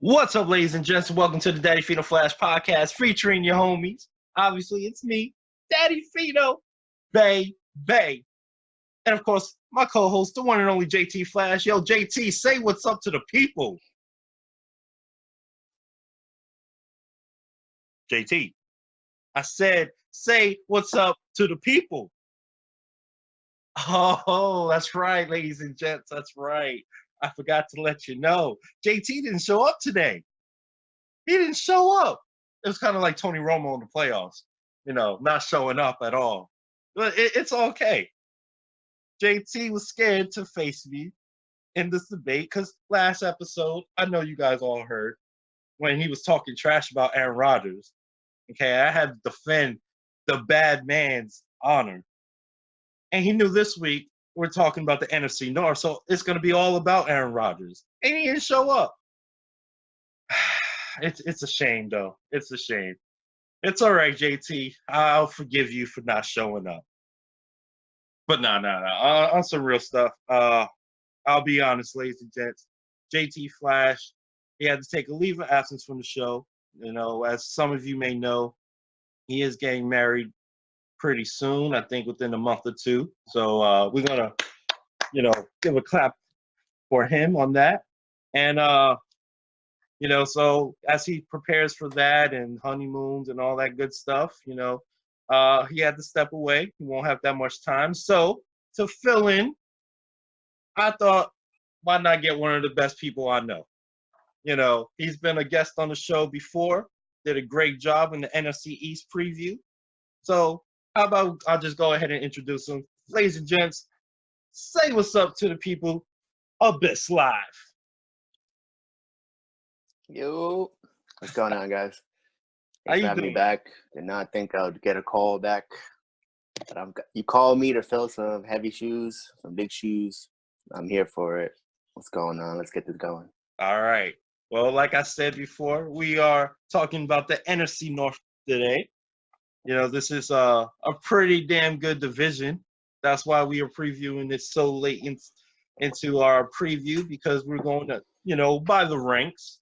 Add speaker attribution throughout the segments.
Speaker 1: What's up, ladies and gents? Welcome to the Daddy Fino Flash Podcast featuring your homies. Obviously, it's me, Daddy Fino, Bay. And of course, my co-host, the one and only JT Flash. Yo, JT, say what's up to the people. JT, I said, say what's up to the people. Oh, that's right, ladies and gents. That's right. I forgot to let you know. JT didn't show up today. He didn't show up. It was kind of like Tony Romo in the playoffs, not showing up at all. But it's okay. JT was scared to face me in this debate because last episode, I know you guys all heard when he was talking trash about Aaron Rodgers. Okay, I had to defend the bad man's honor. And he knew this week we're talking about the NFC North, so it's going to be all about Aaron Rodgers. And he didn't show up. It's a shame, though. It's a shame. It's all right, JT. I'll forgive you for not showing up. But no. On some real stuff, I'll be honest, ladies and gents. JT Flash, he had to take a leave of absence from the show. As some of you may know, he is getting married pretty soon, I think within a month or two. So we're going to, give a clap for him on that. And, so as he prepares for that and honeymoons and all that good stuff, he had to step away. He won't have that much time. So to fill in, I thought, why not get one of the best people I know? He's been a guest on the show before, did a great job in the NFC East preview. So how about I'll just go ahead and introduce him. Ladies and gents, say what's up to the people. Abyss Live.
Speaker 2: Yo, what's going on, guys?
Speaker 1: How
Speaker 2: Thanks
Speaker 1: you
Speaker 2: for having
Speaker 1: doing?
Speaker 2: me back. Did not think I would get a call back. But you called me to fill some heavy shoes, some big shoes. I'm here for it. What's going on? Let's get this going.
Speaker 1: All right. Well, like I said before, we are talking about the NFC North today. This is a pretty damn good division. That's why we are previewing it so late into our preview, because we're going to, by the ranks.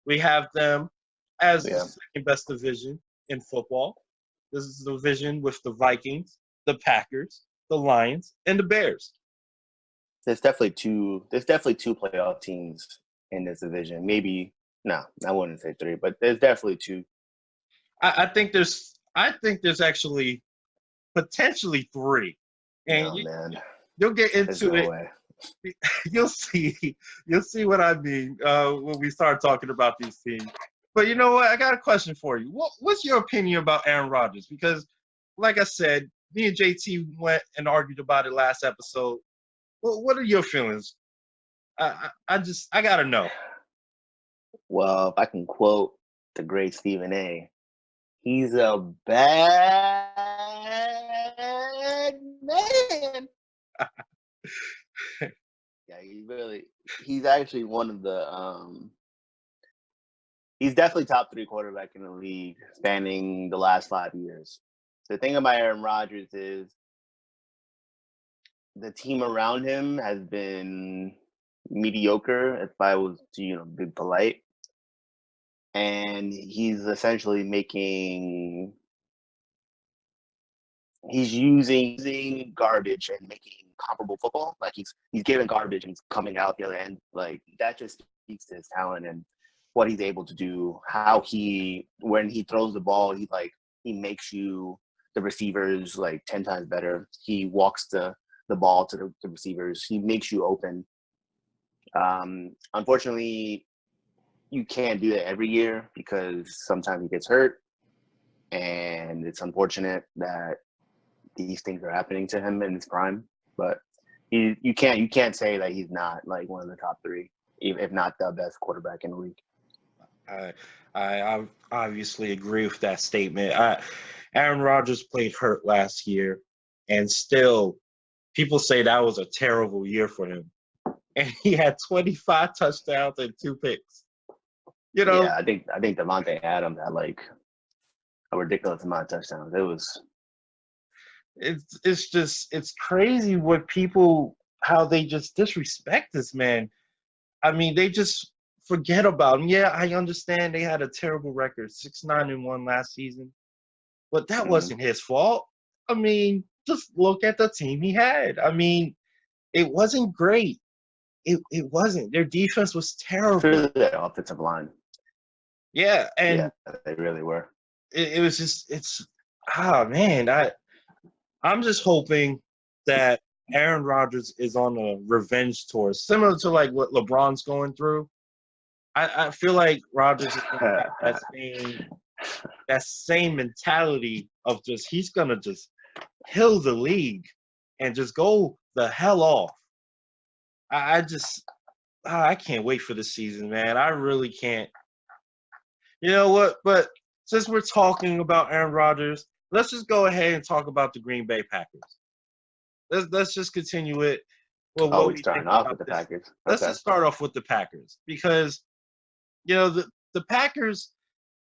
Speaker 1: We have them as the second best division in football. This is the division with the Vikings, the Packers, the Lions, and the Bears.
Speaker 2: There's definitely two playoff teams in this division. Maybe no, I wouldn't say three, but there's definitely two.
Speaker 1: I think there's actually potentially three. And
Speaker 2: man.
Speaker 1: You'll get into it.
Speaker 2: Way.
Speaker 1: You'll see what I mean when we start talking about these teams. But you know what? I got a question for you. What's your opinion about Aaron Rodgers? Because, like I said, me and JT went and argued about it last episode. Well, what are your feelings? I gotta know.
Speaker 2: Well, if I can quote the great Stephen A., he's a bad man. Yeah, he's actually one of the he's definitely top 3 quarterback in the league spanning the last 5 years. The thing about Aaron Rodgers is the team around him has been mediocre, if I was to, be polite. And he's essentially he's using garbage and making comparable football. Like he's giving garbage and he's coming out the other end. Like that just speaks to his talent and what he's able to do. How when he throws the ball, he makes the receivers 10 times better. He walks the ball to the receivers. He makes you open. Unfortunately, you can't do that every year because sometimes he gets hurt, and it's unfortunate that these things are happening to him in his prime. But you can't say that he's not one of the top 3, if not the best quarterback in the league.
Speaker 1: I obviously agree with that statement. Aaron Rodgers played hurt last year, and still people say that was a terrible year for him. And he had 25 touchdowns and 2 picks.
Speaker 2: Yeah, I think Davante Adams had a ridiculous amount of touchdowns.
Speaker 1: It's crazy how they just disrespect this man. I mean, they just forget about him. Yeah, I understand they had a terrible record, 6-9-1 last season, but that wasn't his fault. I mean, just look at the team he had. I mean, it wasn't great. It wasn't. Their defense was terrible.
Speaker 2: For the offensive line.
Speaker 1: Yeah, and
Speaker 2: they really were.
Speaker 1: It was just man, I'm just hoping that Aaron Rodgers is on a revenge tour, similar to like what LeBron's going through. I feel like Rodgers is gonna have that same mentality of just he's gonna just kill the league and just go the hell off. I can't wait for the season, man. I really can't. You know what? But since we're talking about Aaron Rodgers, let's just go ahead and talk about the Green Bay Packers. Let's just continue it. Well, what we
Speaker 2: starting off with the Packers.
Speaker 1: Let's just start off with the Packers because, you know, the Packers,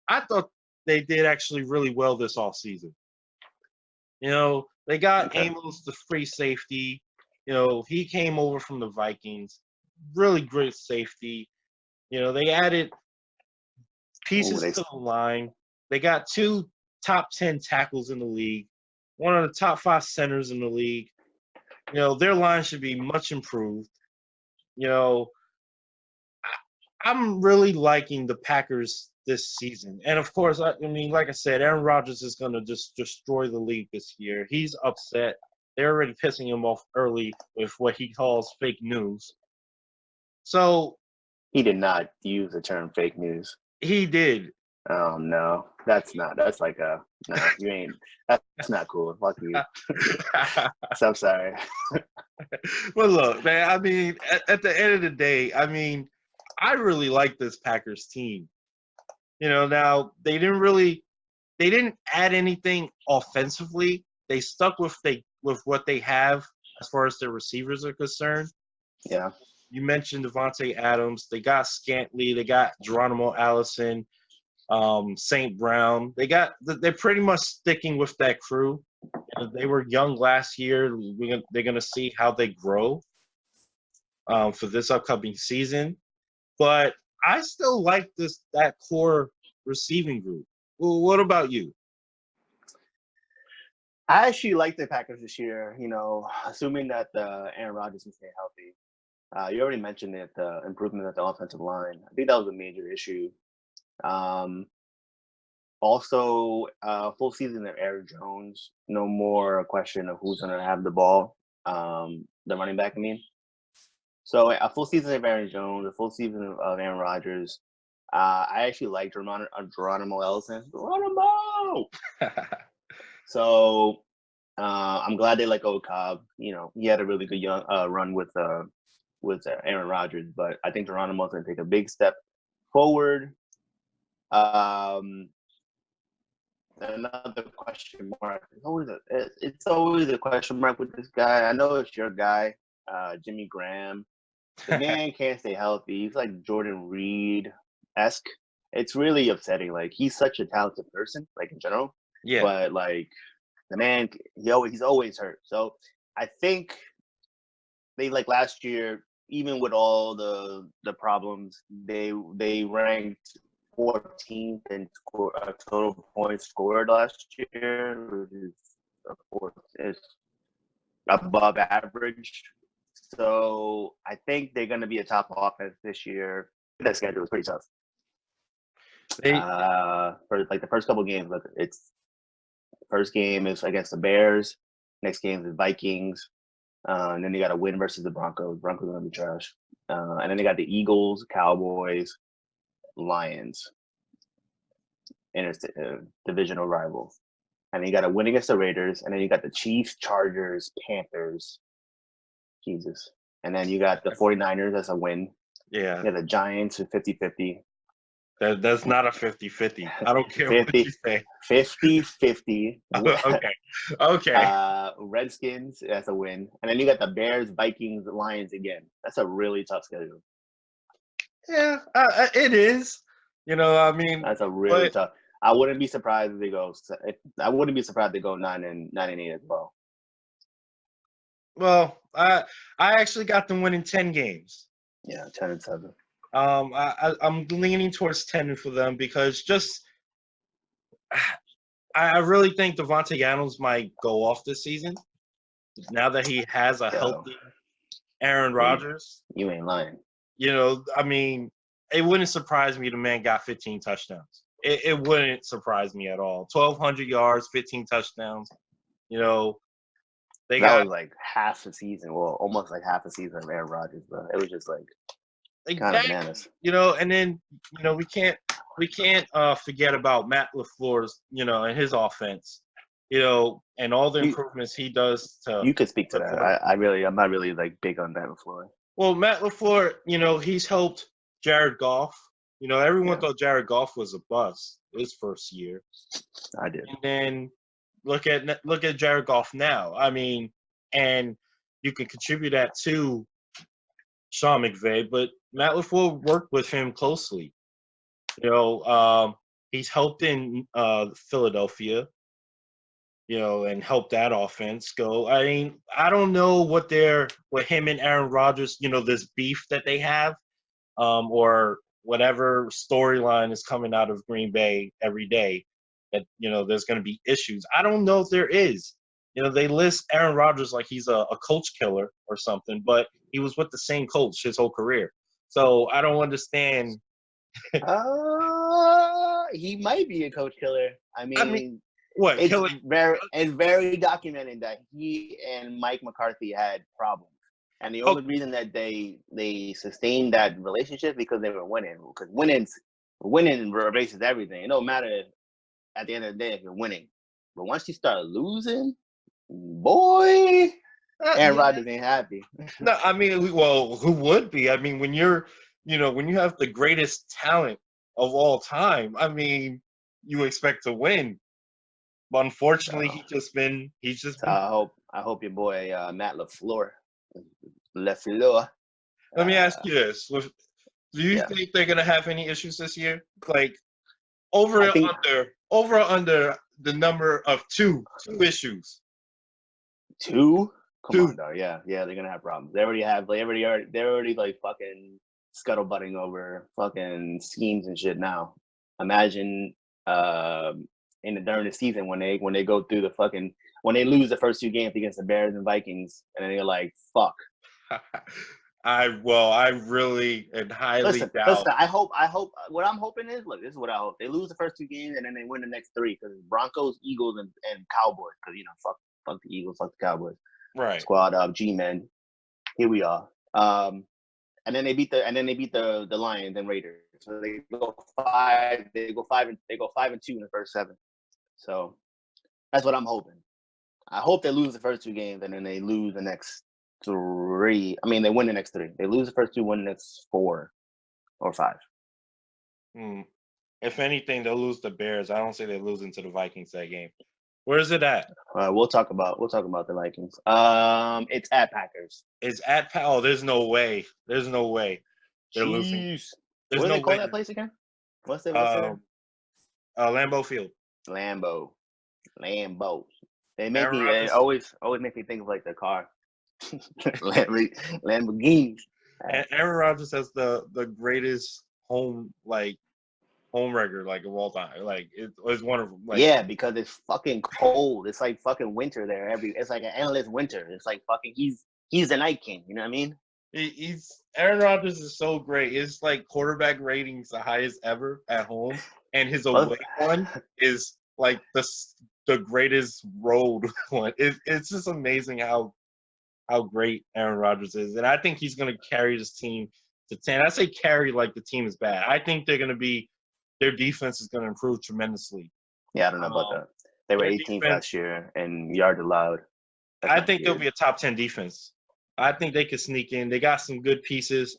Speaker 1: I thought they did actually really well this offseason. You know, they got Amos, the free safety. You know, he came over from the Vikings. Really great safety. You know, they added pieces to the line. They got 2 top 10 tackles in the league, one of the top 5 centers in the league. You know, their line should be much improved. You know, I'm really liking the Packers this season. And, of course, I mean, like I said, Aaron Rodgers is going to just destroy the league this year. He's upset. They're already pissing him off early with what he calls fake news. So
Speaker 2: he did not use the term fake news.
Speaker 1: He did.
Speaker 2: Oh no, that's like no, you ain't. That's not cool. Fuck you. So I'm sorry.
Speaker 1: Well, look, man. I mean, at the end of the day, I mean, I really like this Packers team. You know, now they didn't add anything offensively. They stuck with what they have as far as their receivers are concerned.
Speaker 2: Yeah.
Speaker 1: You mentioned Devontae Adams. They got Scantling. They got Geronimo Allison, St. Brown. They're pretty much sticking with that crew. They were young last year. They're going to see how they grow for this upcoming season. But I still like that core receiving group. Well, what about you?
Speaker 2: I actually like the Packers this year, you know, assuming that Aaron Rodgers can stay healthy. You already mentioned it, the improvement at the offensive line. I think that was a major issue. Also, full season of Aaron Jones. No more a question of who's going to have the ball, the running back, I mean. So a full season of Aaron Jones, a full season of Aaron Rodgers. I actually like Geronimo Ellison. Geronimo! So I'm glad they let go of Cobb. You know, he had a really good run with Aaron Rodgers, but I think Geronimo's going to take a big step forward. Another question mark. It's always a question mark with this guy. I know it's your guy, Jimmy Graham. The man can't stay healthy. He's like Jordan Reed-esque. It's really upsetting. Like, he's such a talented person, like, in general.
Speaker 1: Yeah.
Speaker 2: But, like, the man, he's always hurt. So I think they, like, last year, even with all the problems, they ranked 14th in total points scored last year, which is, of course, is above average. So I think they're going to be a top offense this year. That schedule is pretty tough. For like the first couple of games, first game is against the Bears. Next game is Vikings. And then they got a win versus the Broncos. Broncos are going to be trash. And then they got the Eagles, Cowboys, Lions. Divisional rival. And then you got a win against the Raiders. And then you got the Chiefs, Chargers, Panthers. Jesus. And then you got the 49ers as a win.
Speaker 1: Yeah.
Speaker 2: You got the Giants at 50-50.
Speaker 1: That's not a 50-50. I don't care 50, what you say.
Speaker 2: 50-50.
Speaker 1: Okay.
Speaker 2: Redskins as a win. And then you got the Bears, Vikings, Lions again. That's a really tough schedule.
Speaker 1: Yeah, it is. You know, I mean,
Speaker 2: that's a really tough. I wouldn't be surprised if they go. I wouldn't be surprised if they go 9-8 as well.
Speaker 1: Well, I actually got them winning 10 games.
Speaker 2: Yeah, 10-7.
Speaker 1: I'm leaning towards 10 for them because just I really think Devontae Adams might go off this season now that he has a
Speaker 2: Yo,
Speaker 1: healthy Aaron
Speaker 2: you,
Speaker 1: Rodgers.
Speaker 2: you ain't lying.
Speaker 1: I mean, it wouldn't surprise me the man got 15 touchdowns. It wouldn't surprise me at all. 1,200 yards, 15 touchdowns. You know, they
Speaker 2: That
Speaker 1: got
Speaker 2: was like half a season. Well, almost like half a season of Aaron Rodgers, but it was just like kind of
Speaker 1: exactly.
Speaker 2: bananas.
Speaker 1: And then we can't forget about Matt LaFleur's and his offense. And all the
Speaker 2: You
Speaker 1: improvements he does to
Speaker 2: you could speak to
Speaker 1: the
Speaker 2: that.
Speaker 1: quarterback.
Speaker 2: I'm not really like big on that before.
Speaker 1: Well, Matt LaFleur, he's helped Jared Goff. Everyone
Speaker 2: Yeah,
Speaker 1: thought Jared Goff was a bust his first year.
Speaker 2: I did.
Speaker 1: And then look at Jared Goff now. I mean, and you can contribute that to Sean McVay, but Matt LaFleur worked with him closely. He's helped in Philadelphia, and helped that offense go. I mean, I don't know what him and Aaron Rodgers, this beef that they have, or whatever storyline is coming out of Green Bay every day that, there's going to be issues. I don't know if there is. They list Aaron Rodgers like he's a coach killer or something, but he was with the same coach his whole career. So I don't understand.
Speaker 2: He might be a coach killer. I
Speaker 1: I mean,
Speaker 2: mean,
Speaker 1: what killing?
Speaker 2: it's very documented that he and Mike McCarthy had problems, and the only reason that they sustained that relationship because they were winning. Because winning erases everything. It don't matter at the end of the day if you're winning, but once you start losing, boy, Aaron
Speaker 1: Yeah.
Speaker 2: Rodgers ain't happy.
Speaker 1: No, I mean, well, who would be? I mean, when when you have the greatest talent of all time, I mean, you expect to win. But unfortunately,
Speaker 2: So,
Speaker 1: he's just
Speaker 2: so
Speaker 1: been.
Speaker 2: I hope your boy Matt LaFleur.
Speaker 1: Let me ask
Speaker 2: Uh,
Speaker 1: you this: do you
Speaker 2: yeah,
Speaker 1: think they're gonna have any issues this year? Like
Speaker 2: I think
Speaker 1: over or under the number of two issues.
Speaker 2: two. Come
Speaker 1: Two.
Speaker 2: on, dog. Yeah, they're gonna have problems. They're already like fucking scuttlebutting over fucking schemes and shit now. Imagine during the season when they go through the fucking when they lose the first two games against the Bears and Vikings, and then they're like, fuck.
Speaker 1: I really and highly doubt.
Speaker 2: Listen. I hope. What I'm hoping is, look, this is what I hope. They lose the first two games and then they win the next three because Broncos, Eagles, and Cowboys. Because fuck the Eagles, fuck the Cowboys.
Speaker 1: Right.
Speaker 2: Squad of G-men. Here we are. And then they beat the Lions and Raiders. So they go 5-2 in the first 7. So that's what I'm hoping. I hope they lose the first two games and then they lose the next 3. I mean, they win the next 3. They lose the first 2, win the next 4 or 5.
Speaker 1: If anything, they'll lose the Bears. I don't say they're losing to the Vikings that game. Where is it at?
Speaker 2: We'll talk about the Vikings. It's at Packers.
Speaker 1: It's at Oh, there's no way. There's no way they're losing.
Speaker 2: Jeez.
Speaker 1: There's
Speaker 2: What do
Speaker 1: no
Speaker 2: they call
Speaker 1: way.
Speaker 2: that place again? What's it?
Speaker 1: Lambeau Field.
Speaker 2: Lambo.
Speaker 1: Aaron
Speaker 2: They
Speaker 1: Rodgers.
Speaker 2: always make me think of like the car. Lamborghinis.
Speaker 1: Aaron Rodgers has the greatest home record of all time. It's one of them.
Speaker 2: Yeah, because it's fucking cold. It's like fucking winter there. It's like an endless winter. It's like fucking he's the night king. You know what I mean?
Speaker 1: He's Aaron Rodgers is so great. His quarterback ratings the highest ever at home, and his away one is like the greatest road one. It's just amazing how great Aaron Rodgers is, and I think he's going to carry this team to 10. I say carry like the team is bad. I think their defense is going to improve tremendously.
Speaker 2: Yeah, I don't know about that. They were 18th last year in yards allowed.
Speaker 1: I think they'll be a top 10 defense. I think they could sneak in. They got some good pieces.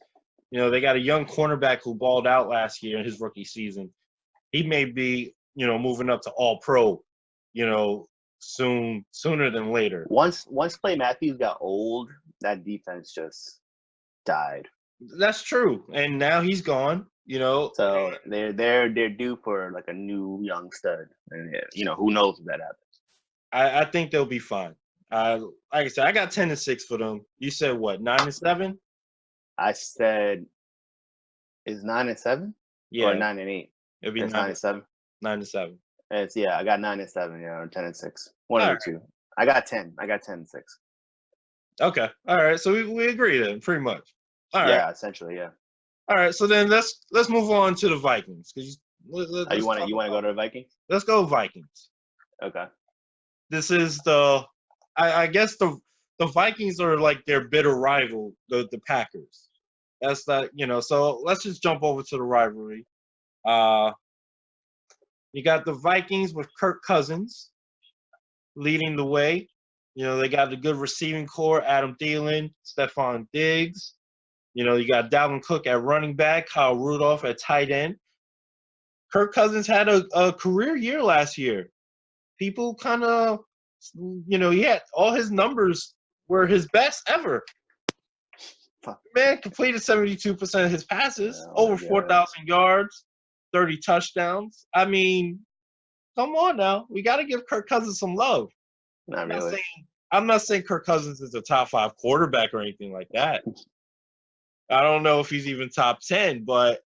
Speaker 1: They got a young cornerback who balled out last year in his rookie season. He may be, moving up to all pro, sooner than later.
Speaker 2: Once Clay Matthews got old, that defense just died.
Speaker 1: That's true. And now he's gone,
Speaker 2: So they're due for like a new young stud. And who knows if that happens.
Speaker 1: I think they'll be fine. Like I said, I got 10-6 for them. You said what, 9-7?
Speaker 2: I said is 9-7
Speaker 1: Yeah,
Speaker 2: or 9-8.
Speaker 1: it'd be
Speaker 2: It's
Speaker 1: 9
Speaker 2: 9-7.
Speaker 1: 9-7.
Speaker 2: It's I got 9-7. Yeah, or 10-6. One
Speaker 1: All
Speaker 2: of
Speaker 1: right.
Speaker 2: the two. I got 10. I got 10-6.
Speaker 1: Okay. All right. So we agree then, pretty much. All right.
Speaker 2: Yeah, essentially. Yeah.
Speaker 1: All right. So then let's move on to the Vikings because
Speaker 2: You want to go to the Vikings?
Speaker 1: let's go Vikings.
Speaker 2: Okay.
Speaker 1: This is I guess the Vikings are like their bitter rival, the Packers. That's that, so let's just jump over to the rivalry. You got the Vikings with Kirk Cousins leading the way. They got the good receiving core, Adam Thielen, Stephon Diggs. You got Dalvin Cook at running back, Kyle Rudolph at tight end. Kirk Cousins had a career year last year. People kind of, he had all his numbers were his best ever. Man completed 72% of his passes, over 4,000 yards, 30 touchdowns. I mean, come on now. We got to give Kirk Cousins some love.
Speaker 2: Not really.
Speaker 1: I'm not saying Kirk Cousins is a top 5 quarterback or anything like that. I don't know if he's even top 10, but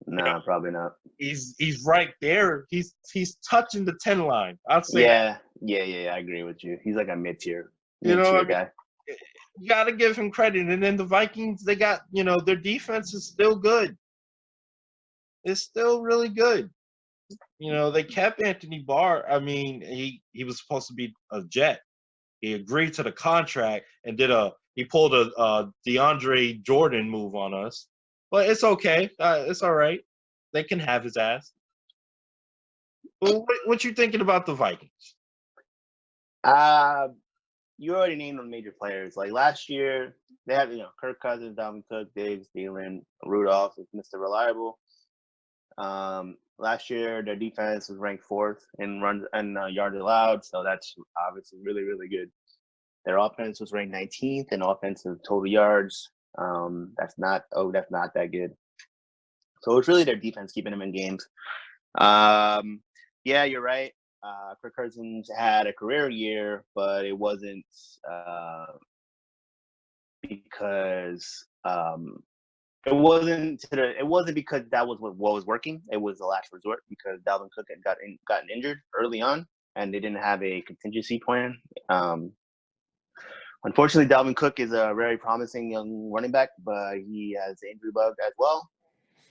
Speaker 2: no, probably not.
Speaker 1: He's right there. He's touching the 10 line. I'd say.
Speaker 2: Yeah. I agree with you. He's like a mid-tier guy.
Speaker 1: You got to give him credit. And then the Vikings, they got, their defense is still good. It's still really good. They kept Anthony Barr. I mean, he was supposed to be a Jet. He agreed to the contract and he pulled a DeAndre Jordan move on us. But it's okay. It's all right. They can have his ass. Well, what you thinking about the Vikings?
Speaker 2: You already named the major players. Like last year, they had Kirk Cousins, Dalvin Cook, Diggs, Thielen, Rudolph was Mr. Reliable. Last year, their defense was ranked 4th in runs and yards allowed, so that's obviously really, really good. Their offense was ranked 19th in offensive total yards. That's not that good. So it's really their defense keeping them in games. Yeah, you're right. Kirk Cousins had a career year, but it wasn't because it wasn't because that was what was working. It was the last resort because Dalvin Cook had gotten injured early on, and they didn't have a contingency plan. Unfortunately, Dalvin Cook is a very promising young running back, but he has the injury bug as well.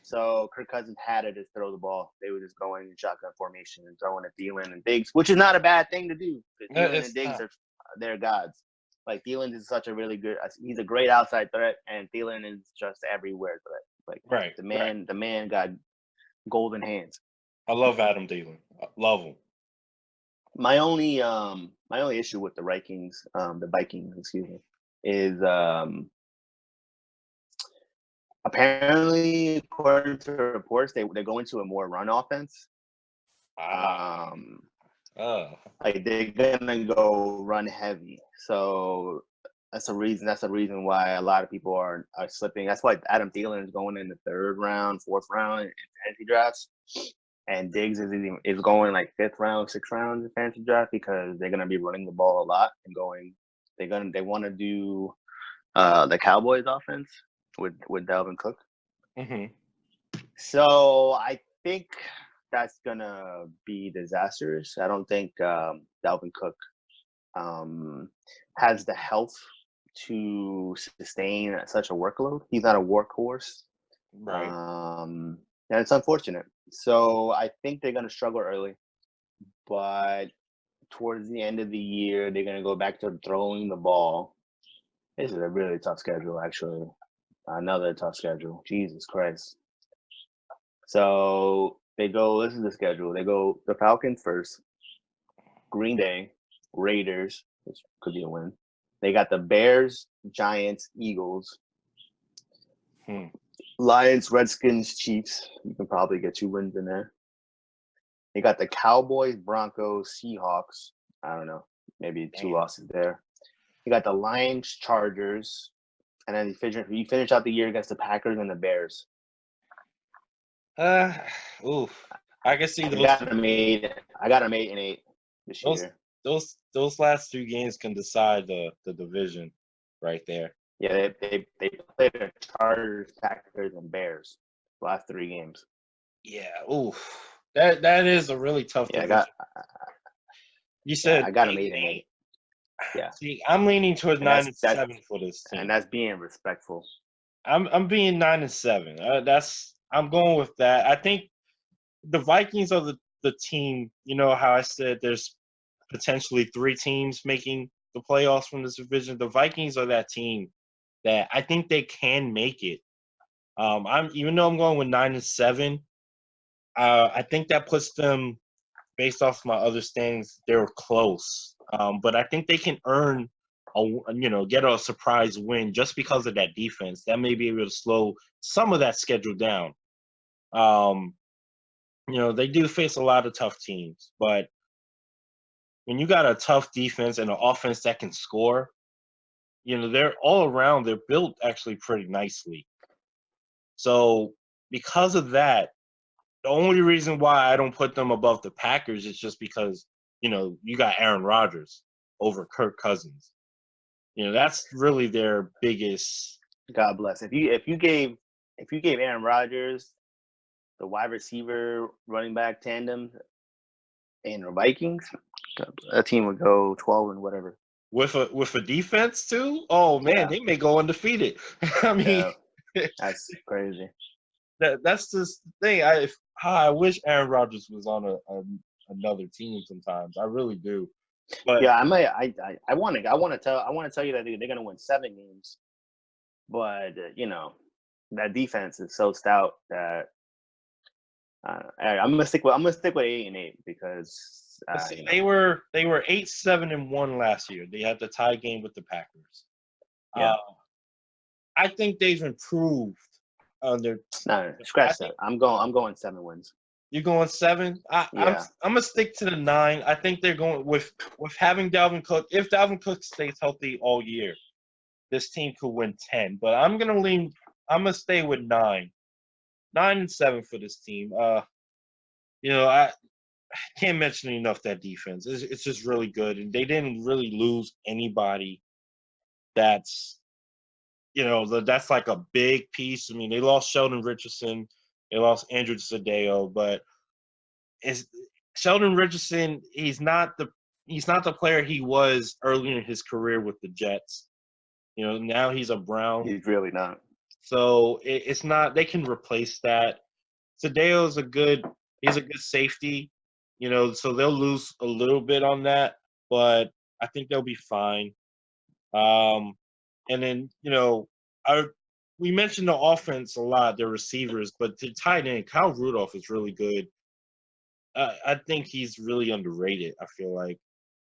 Speaker 2: So Kirk Cousins had to just throw the ball. They were just going in shotgun formation and throwing at Thielen and Diggs, which is not a bad thing to do because Thielen and Diggs they're gods. Like Thielen is such a really good. He's a great outside threat, and Thielen is just everywhere threat. Like
Speaker 1: right,
Speaker 2: the man got golden hands.
Speaker 1: I love Adam Thielen. I love him.
Speaker 2: My only issue with the Vikings, is apparently, according to reports, they go into a more run offense. Like they're gonna go run heavy. So that's a reason. That's the reason why a lot of people are slipping. That's why Adam Thielen is going in the 3rd round, 4th round in fantasy drafts, and Diggs is going like 5th round, 6th round in fantasy draft because they're gonna be running the ball a lot and going. They want to do the Cowboys offense with Dalvin Cook.
Speaker 1: Mm-hmm.
Speaker 2: So I think that's gonna be disastrous. I don't think Dalvin Cook has the health to sustain such a workload. He's not a workhorse,
Speaker 1: right?
Speaker 2: And it's unfortunate. So I think they're gonna struggle early, but towards the end of the year, they're gonna go back to throwing the ball. This is a really tough schedule, actually. Another tough schedule. Jesus Christ. So they go, this is the schedule. They go the Falcons first, Green Bay, Raiders, which could be a win. They got the Bears, Giants, Eagles, Lions, Redskins, Chiefs. You can probably get 2 wins in there. They got the Cowboys, Broncos, Seahawks. I don't know. Maybe 2 losses there. You got the Lions, Chargers. And then you finish out the year against the Packers and the Bears.
Speaker 1: I can see those.
Speaker 2: I got them 8-8 this year.
Speaker 1: Those last 2 games can decide the division, right there.
Speaker 2: Yeah, they play the Chargers, Packers, and Bears. last 3 games.
Speaker 1: Yeah. Ooh, that is a really tough
Speaker 2: Yeah,
Speaker 1: division. You said
Speaker 2: I got him
Speaker 1: 8
Speaker 2: 8 and 8. Yeah.
Speaker 1: See, I'm leaning towards
Speaker 2: And
Speaker 1: 9-7 for this team.
Speaker 2: and that's being respectful.
Speaker 1: I'm being 9-7. I'm going with that. I think the Vikings are the team. You know how I said there's potentially 3 teams making the playoffs from this division. The Vikings are that team that I think they can make it. Even though I'm going with 9-7, I think that puts them, based off my other standings, they're close. But I think they can earn get a surprise win just because of that defense. That may be able to slow some of that schedule down. They do face a lot of tough teams, but when you got a tough defense and an offense that can score, they're all around. They're built actually pretty nicely. So because of that, the only reason why I don't put them above the Packers is just because, you got Aaron Rodgers over Kirk Cousins. That's really their biggest.
Speaker 2: God bless. If you gave Aaron Rodgers the wide receiver running back tandem in the Vikings, that team would go 12 and whatever.
Speaker 1: With a defense too? Oh man, They may go undefeated. I mean,
Speaker 2: that's crazy.
Speaker 1: That's just the thing. I wish Aaron Rodgers was on another team sometimes. I really do. But
Speaker 2: yeah, I want to tell you that they're going to win 7 games. But that defense is so stout that I'm gonna stick with 8 and 8 because
Speaker 1: they were 8-7-1 last year. They had the tie game with the Packers.
Speaker 2: Yeah,
Speaker 1: I think they've improved under.
Speaker 2: No, scratch that. I'm going 7 wins.
Speaker 1: You're going 7? I'm gonna stick to the 9. I think they're going with having Dalvin Cook. If Dalvin Cook stays healthy all year, this team could win 10. But I'm gonna stay with 9. 9-7 for this team. I can't mention enough that defense. It's just really good, and they didn't really lose anybody. That's that's like a big piece. I mean, they lost Sheldon Richardson, they lost Andrew Sadeo, but Sheldon Richardson. He's not the player he was early in his career with the Jets. Now he's a Brown.
Speaker 2: He's really not.
Speaker 1: So it's not. They can replace that. Sadeo's he's a good safety. So they'll lose a little bit on that, but I think they'll be fine. And then, we mentioned the offense a lot, their receivers, but the tight end, Kyle Rudolph is really good. I think he's really underrated, I feel like.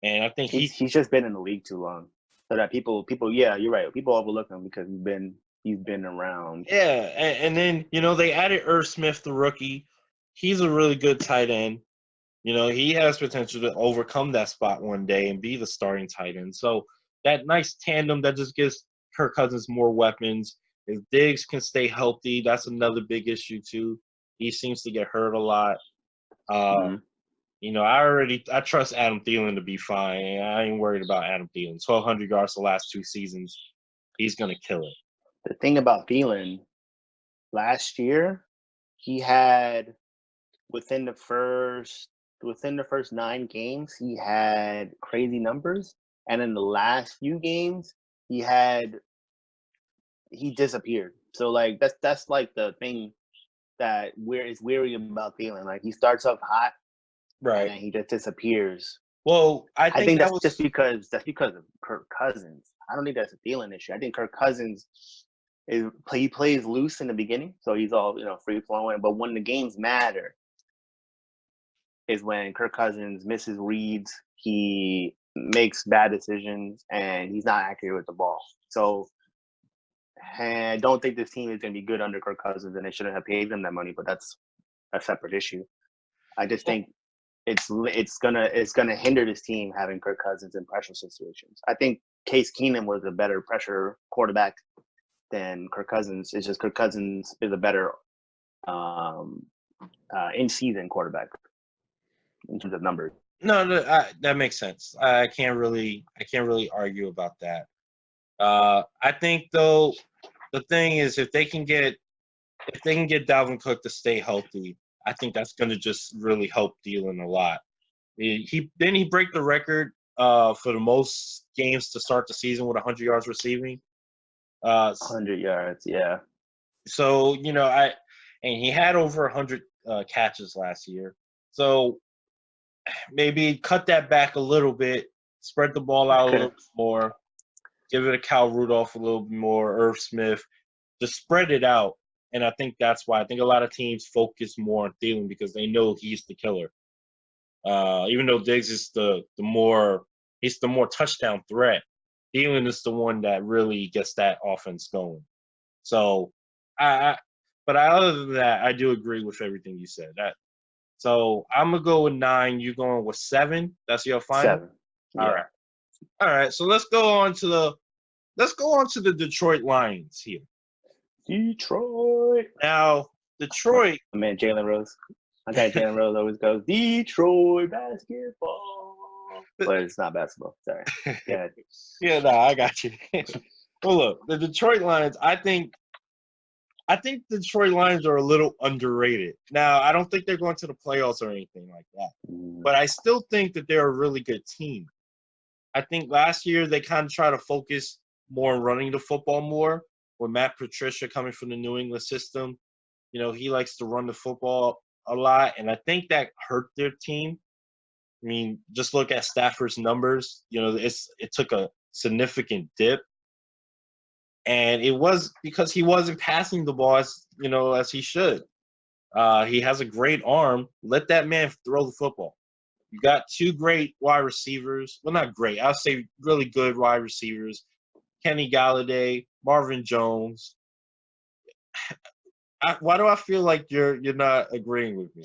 Speaker 1: And I think
Speaker 2: he's just been in the league too long. So that people, yeah, you're right. People overlook him because he's been around.
Speaker 1: Yeah, and then, they added Irv Smith, the rookie. He's a really good tight end. He has potential to overcome that spot one day and be the starting tight end. So that nice tandem that just gives Kirk Cousins more weapons. If Diggs can stay healthy, that's another big issue too. He seems to get hurt a lot. I trust Adam Thielen to be fine. I ain't worried about Adam Thielen. 1,200 yards the last 2 seasons. He's going to kill it.
Speaker 2: The thing about Thielen, last year, he had within the first 9 games, he had crazy numbers, and in the last few games, he disappeared. So like that's like the thing that is weary about Thielen. Like he starts off hot,
Speaker 1: right,
Speaker 2: and then he just disappears.
Speaker 1: Well, I think
Speaker 2: that's just because of Kirk Cousins. I don't think that's a Thielen issue. I think Kirk Cousins he plays loose in the beginning, so he's all free flowing. But when the games matter, is when Kirk Cousins misses reads, he makes bad decisions, and he's not accurate with the ball. So I don't think this team is going to be good under Kirk Cousins, and they shouldn't have paid him that money. But that's a separate issue. I just think it's gonna hinder this team having Kirk Cousins in pressure situations. I think Case Keenum was a better pressure quarterback than Kirk Cousins. It's just Kirk Cousins is a better in-season quarterback in terms of numbers.
Speaker 1: No, that makes sense. I can't really argue about that. I think though the thing is if they can get if they can get Dalvin Cook to stay healthy, I think that's going to just really help Thielen a lot. He break the record for the most games to start the season with 100 yards receiving.
Speaker 2: 100 yards, yeah.
Speaker 1: So and he had over 100 catches last year. So maybe cut that back a little bit, spread the ball out a little bit more, give it to Cal Rudolph a little bit more, Irv Smith, just spread it out. And I think that's why I think a lot of teams focus more on Thielen because they know he's the killer. Even though Diggs is the more touchdown threat, Thielen is the one that really gets that offense going. So, but other than that, I do agree with everything you said. So I'm gonna go with 9. You going with 7? That's your final.
Speaker 2: 7. Yeah.
Speaker 1: All right. So let's go on to the Detroit Lions here.
Speaker 2: Detroit.
Speaker 1: Now, Detroit.
Speaker 2: I mean, Jalen Rose. I got Jalen Rose always goes Detroit basketball, but it's not basketball. Sorry. Yeah.
Speaker 1: Yeah, no, I got you. Well, look, the Detroit Lions. I think the Detroit Lions are a little underrated. Now, I don't think they're going to the playoffs or anything like that, but I still think that they're a really good team. I think last year they kind of tried to focus more on running the football more. With Matt Patricia coming from the New England system, he likes to run the football a lot, and I think that hurt their team. I mean, just look at Stafford's numbers. It took a significant dip, and it was because he wasn't passing the ball as he should. He has a great arm. Let that man throw the football. You got 2 great wide receivers. Well, not great. I'll say really good wide receivers. Kenny Galladay, Marvin Jones. Why do I feel like you're not agreeing with me?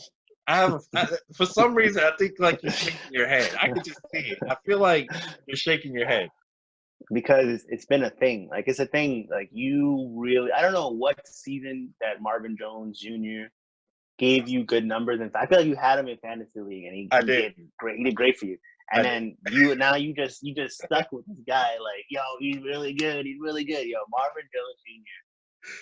Speaker 1: For some reason, I think like you're shaking your head. I can just see it. I feel like you're shaking your head.
Speaker 2: Because it's been a thing. Like, it's a thing. Like, you really – I don't know what season that Marvin Jones Jr. gave you good numbers. And I feel like you had him in fantasy league, and he did great. He did great for you. And then you just stuck with this guy like, yo, he's really good. He's really good. Yo, Marvin Jones Jr.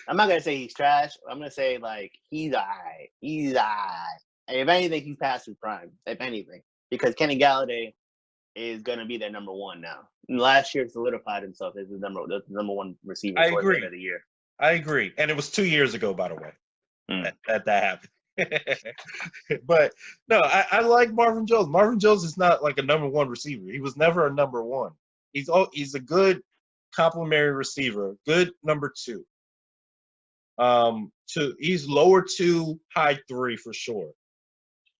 Speaker 2: I'm not gonna say he's trash. I'm gonna say like he's alright. He's alright. If anything, he's past his prime. If anything, because Kenny Galladay is gonna be their number 1 now. And last year solidified himself as the number 1 receiver for the end of the year.
Speaker 1: I agree, and it was 2 years ago, by the way, that happened. But no, I like Marvin Jones. Marvin Jones is not like a number 1 receiver. He was never a number 1. He's a good complementary receiver, good number 2. He's lower 2, high 3 for sure.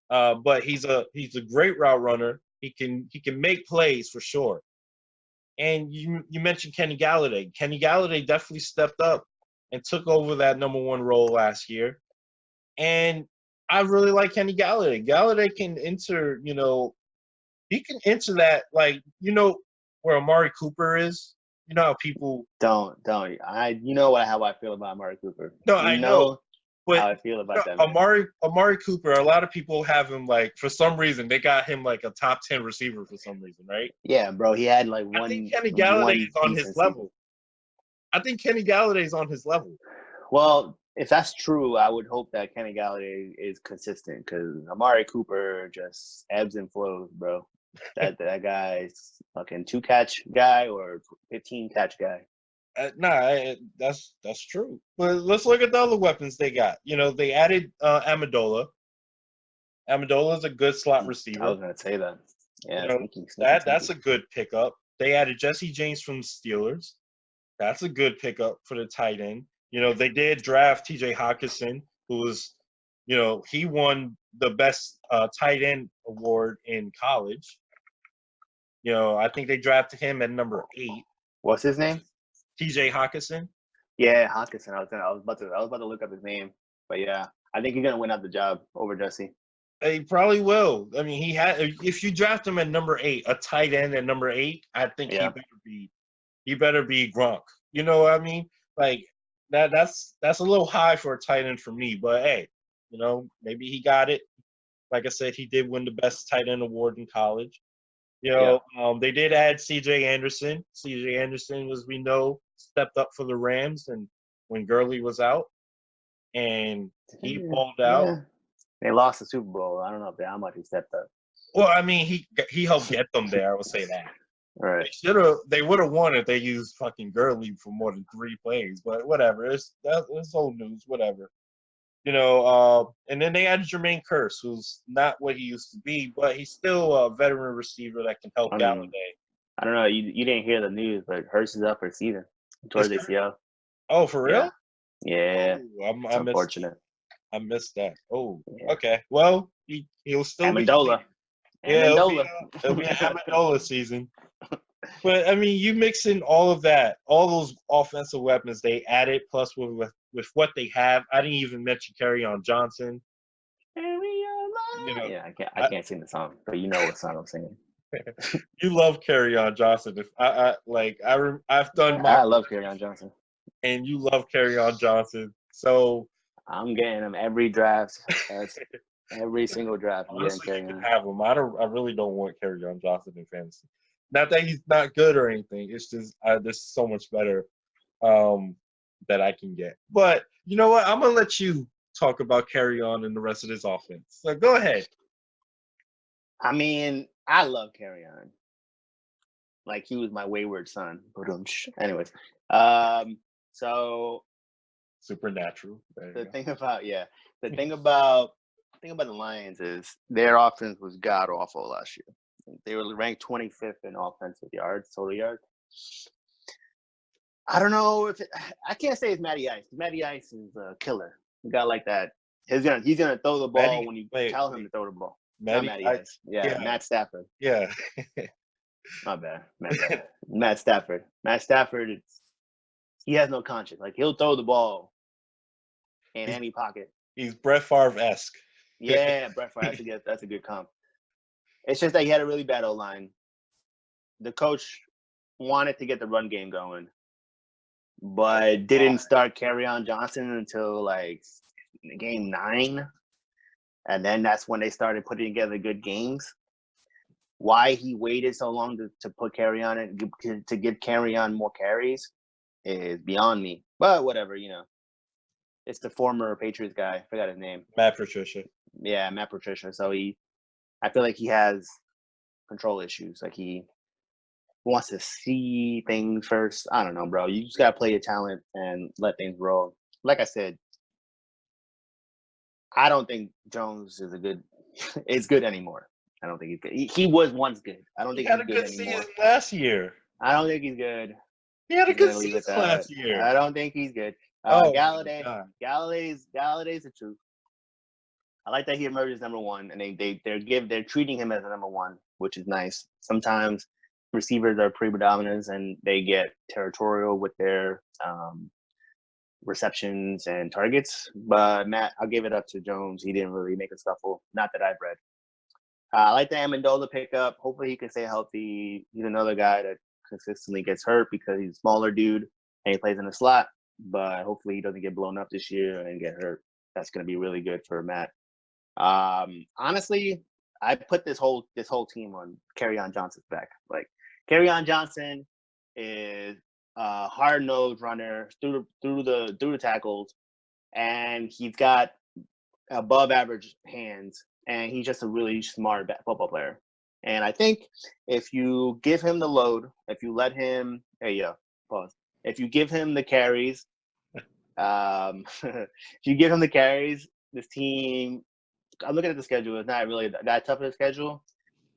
Speaker 1: But he's a great route runner. He can make plays for sure. And you mentioned Kenny Galladay. Kenny Galladay definitely stepped up and took over that number 1 role last year. And I really like Kenny Galladay. Galladay can enter, he can enter that, like, where Amari Cooper is. You know how people
Speaker 2: don't. How I feel about Amari Cooper.
Speaker 1: No, I know. But
Speaker 2: how I feel about that. Man.
Speaker 1: Amari Cooper, a lot of people have him like, for some reason, they got him like a top 10 receiver for some reason, right?
Speaker 2: Yeah, bro. He had like one.
Speaker 1: I think Kenny Galladay is on his level. I think Kenny Galladay is on his level.
Speaker 2: Well, if that's true, I would hope that Kenny Galladay is consistent because Amari Cooper just ebbs and flows, bro. That guy's fucking 2-catch guy or 15-catch guy.
Speaker 1: That's true. But let's look at the other weapons they got. They added Amendola. Amendola is a good slot receiver.
Speaker 2: I was gonna say that. Yeah,
Speaker 1: that's a good pickup. They added Jesse James from the Steelers. That's a good pickup for the tight end. They did draft T.J. Hawkinson, who was, he won the best tight end award in college. I think they drafted him at number 8.
Speaker 2: What's his name?
Speaker 1: T.J. Hawkinson.
Speaker 2: Yeah, Hawkinson. I was about to look up his name, but yeah, I think he's gonna win out the job over Jesse.
Speaker 1: He probably will. I mean, if you draft him at number 8, a tight end at number 8, I think he better be Gronk. You know what I mean? Like that's a little high for a tight end for me, but hey, maybe he got it. Like I said, he did win the best tight end award in college. They did add C.J. Anderson. C.J. Anderson, as we know, stepped up for the Rams and when Gurley was out. and he
Speaker 2: Yeah,
Speaker 1: balled out.
Speaker 2: yeah. They lost the Super Bowl. I don't know how much he stepped up.
Speaker 1: Well, I mean, he helped get them there. I would say that.
Speaker 2: Right.
Speaker 1: They would have won if they used fucking Gurley for more than 3 plays. But whatever, it's old news. Whatever. And then they added Jermaine Kearse, who's not what he used to be, but he's still a veteran receiver that can help Galladay.
Speaker 2: I don't know. You didn't hear the news, but Hurst is up for season towards ACL.
Speaker 1: Oh, for real?
Speaker 2: Yeah.
Speaker 1: Oh,
Speaker 2: it's unfortunate.
Speaker 1: I missed that. Oh,
Speaker 2: yeah.
Speaker 1: Okay. Well, he'll still
Speaker 2: Amendola.
Speaker 1: be. Yeah, it'll be an Amendola season. But I mean, you mix in all of that, all those offensive weapons they added, plus with what they have. I didn't even mention Kerryon Johnson.
Speaker 2: Yeah, I can't sing the song, but you know what song I'm singing.
Speaker 1: You love Kerryon Johnson. I've done
Speaker 2: I love Kerryon Johnson,
Speaker 1: and you love Kerryon Johnson. So
Speaker 2: I'm getting him every draft. Every single draft.
Speaker 1: Honestly, you can have him. I really don't want Kerryon Johnson in fantasy. Not that he's not good or anything. It's just there's so much better that I can get. But you know what? I'm gonna let you talk about Kerryon and the rest of this offense. So go ahead.
Speaker 2: I mean, I love Kerryon. Like he was my wayward son. Anyways, so
Speaker 1: supernatural.
Speaker 2: The thing about the Lions is their offense was god awful last year. They were ranked 25th in offensive yards, total yards. I don't know I can't say it's Matty Ice. Matty Ice is a killer. A guy like that. He's gonna throw the ball when you tell him to throw the ball. Matty Ice. Yeah, Matt Stafford.
Speaker 1: Yeah.
Speaker 2: My bad. Matt Stafford. Matt Stafford, he has no conscience. Like he'll throw the ball in any pocket.
Speaker 1: He's Brett Favre-esque.
Speaker 2: Yeah, Brett Favre. That's a good comp. It's just that he had a really bad O-line. The coach wanted to get the run game going, but didn't start Kerryon Johnson until like game 9. And then that's when they started putting together good games. Why he waited so long to put Kerryon in, to give Kerryon more carries is beyond me. But whatever, It's the former Patriots guy. I forgot his name.
Speaker 1: Matt Patricia.
Speaker 2: Yeah, Matt Patricia. So I feel like he has control issues. Like he wants to see things first. I don't know, bro. You just got to play your talent and let things roll. Like I said, I don't think Jones is good anymore. I don't think he's good. He was once good. I don't think
Speaker 1: he had
Speaker 2: he's
Speaker 1: a
Speaker 2: good
Speaker 1: good
Speaker 2: anymore.
Speaker 1: Season last year.
Speaker 2: I don't think he's good.
Speaker 1: He had a good season last year.
Speaker 2: I don't think he's good. Galladay. Galladay's the truth. I like that he emerges number 1, and they're treating him as a number 1, which is nice. Sometimes receivers are predominant and they get territorial with their receptions and targets. But Matt, I'll give it up to Jones. He didn't really make a scuffle. Not that I've read. I like the Amendola pickup. Hopefully he can stay healthy. He's another guy that consistently gets hurt because he's a smaller dude and he plays in the slot. But hopefully he doesn't get blown up this year and get hurt. That's going to be really good for Matt. Honestly, I put this whole team on Kerryon Johnson's back. Like Kerryon Johnson is a hard-nosed runner through the tackles, and he's got above average hands, and he's just a really smart football player. And I think if you give him the load, if you let him, if you give him the carries, this team. I'm looking at the schedule. It's not really that tough of a schedule,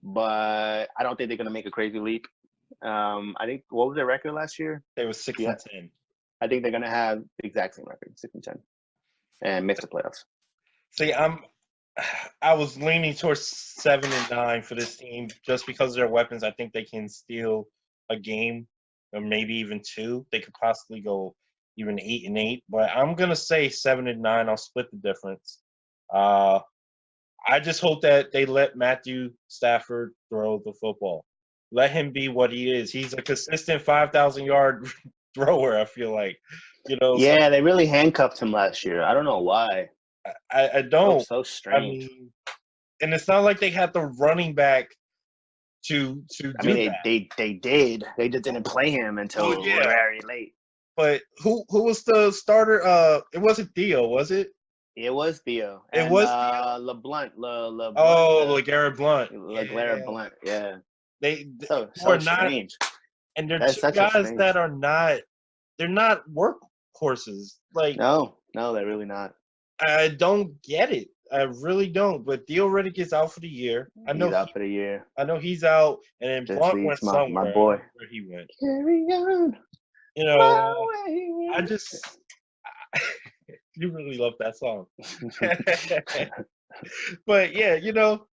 Speaker 2: but I don't think they're going to make a crazy leap. I think what was their record last year?
Speaker 1: They were 6-10.
Speaker 2: I think they're going to have the exact same record, 6-10, and miss the playoffs.
Speaker 1: See, I was leaning towards 7-9 for this team just because of their weapons. I think they can steal a game or maybe even 2. They could possibly go even 8-8, but I'm going to say 7-9. I'll split the difference. I just hope that they let Matthew Stafford throw the football. Let him be what he is. He's a consistent 5,000-yard thrower, I feel like.
Speaker 2: Yeah, they really handcuffed him last year. I don't know why.
Speaker 1: I don't.
Speaker 2: So strange.
Speaker 1: And it's not like they had the running back to do that.
Speaker 2: They did. They just didn't play him until very late.
Speaker 1: But who was the starter? It wasn't Theo, was it?
Speaker 2: It was Theo
Speaker 1: It
Speaker 2: and
Speaker 1: was Theo.
Speaker 2: LeBlunt,
Speaker 1: Oh, LeGarrette Blunt.
Speaker 2: LeGarrette
Speaker 1: Yeah,
Speaker 2: Blunt. Yeah,
Speaker 1: who are
Speaker 2: so
Speaker 1: not,
Speaker 2: strange.
Speaker 1: and they're
Speaker 2: That's
Speaker 1: two
Speaker 2: such a
Speaker 1: guys
Speaker 2: strange.
Speaker 1: that are not. They're not workhorses. Like
Speaker 2: No, they're really not.
Speaker 1: I don't get it. I really don't. But Theo Riddick is out for the year.
Speaker 2: He's out for the year.
Speaker 1: I know he's out, and then
Speaker 2: Just
Speaker 1: Blunt
Speaker 2: leaves
Speaker 1: went
Speaker 2: my
Speaker 1: somewhere. I don't
Speaker 2: boy.
Speaker 1: know where he went.
Speaker 2: Carry on.
Speaker 1: You know, I just you really love that song. But yeah,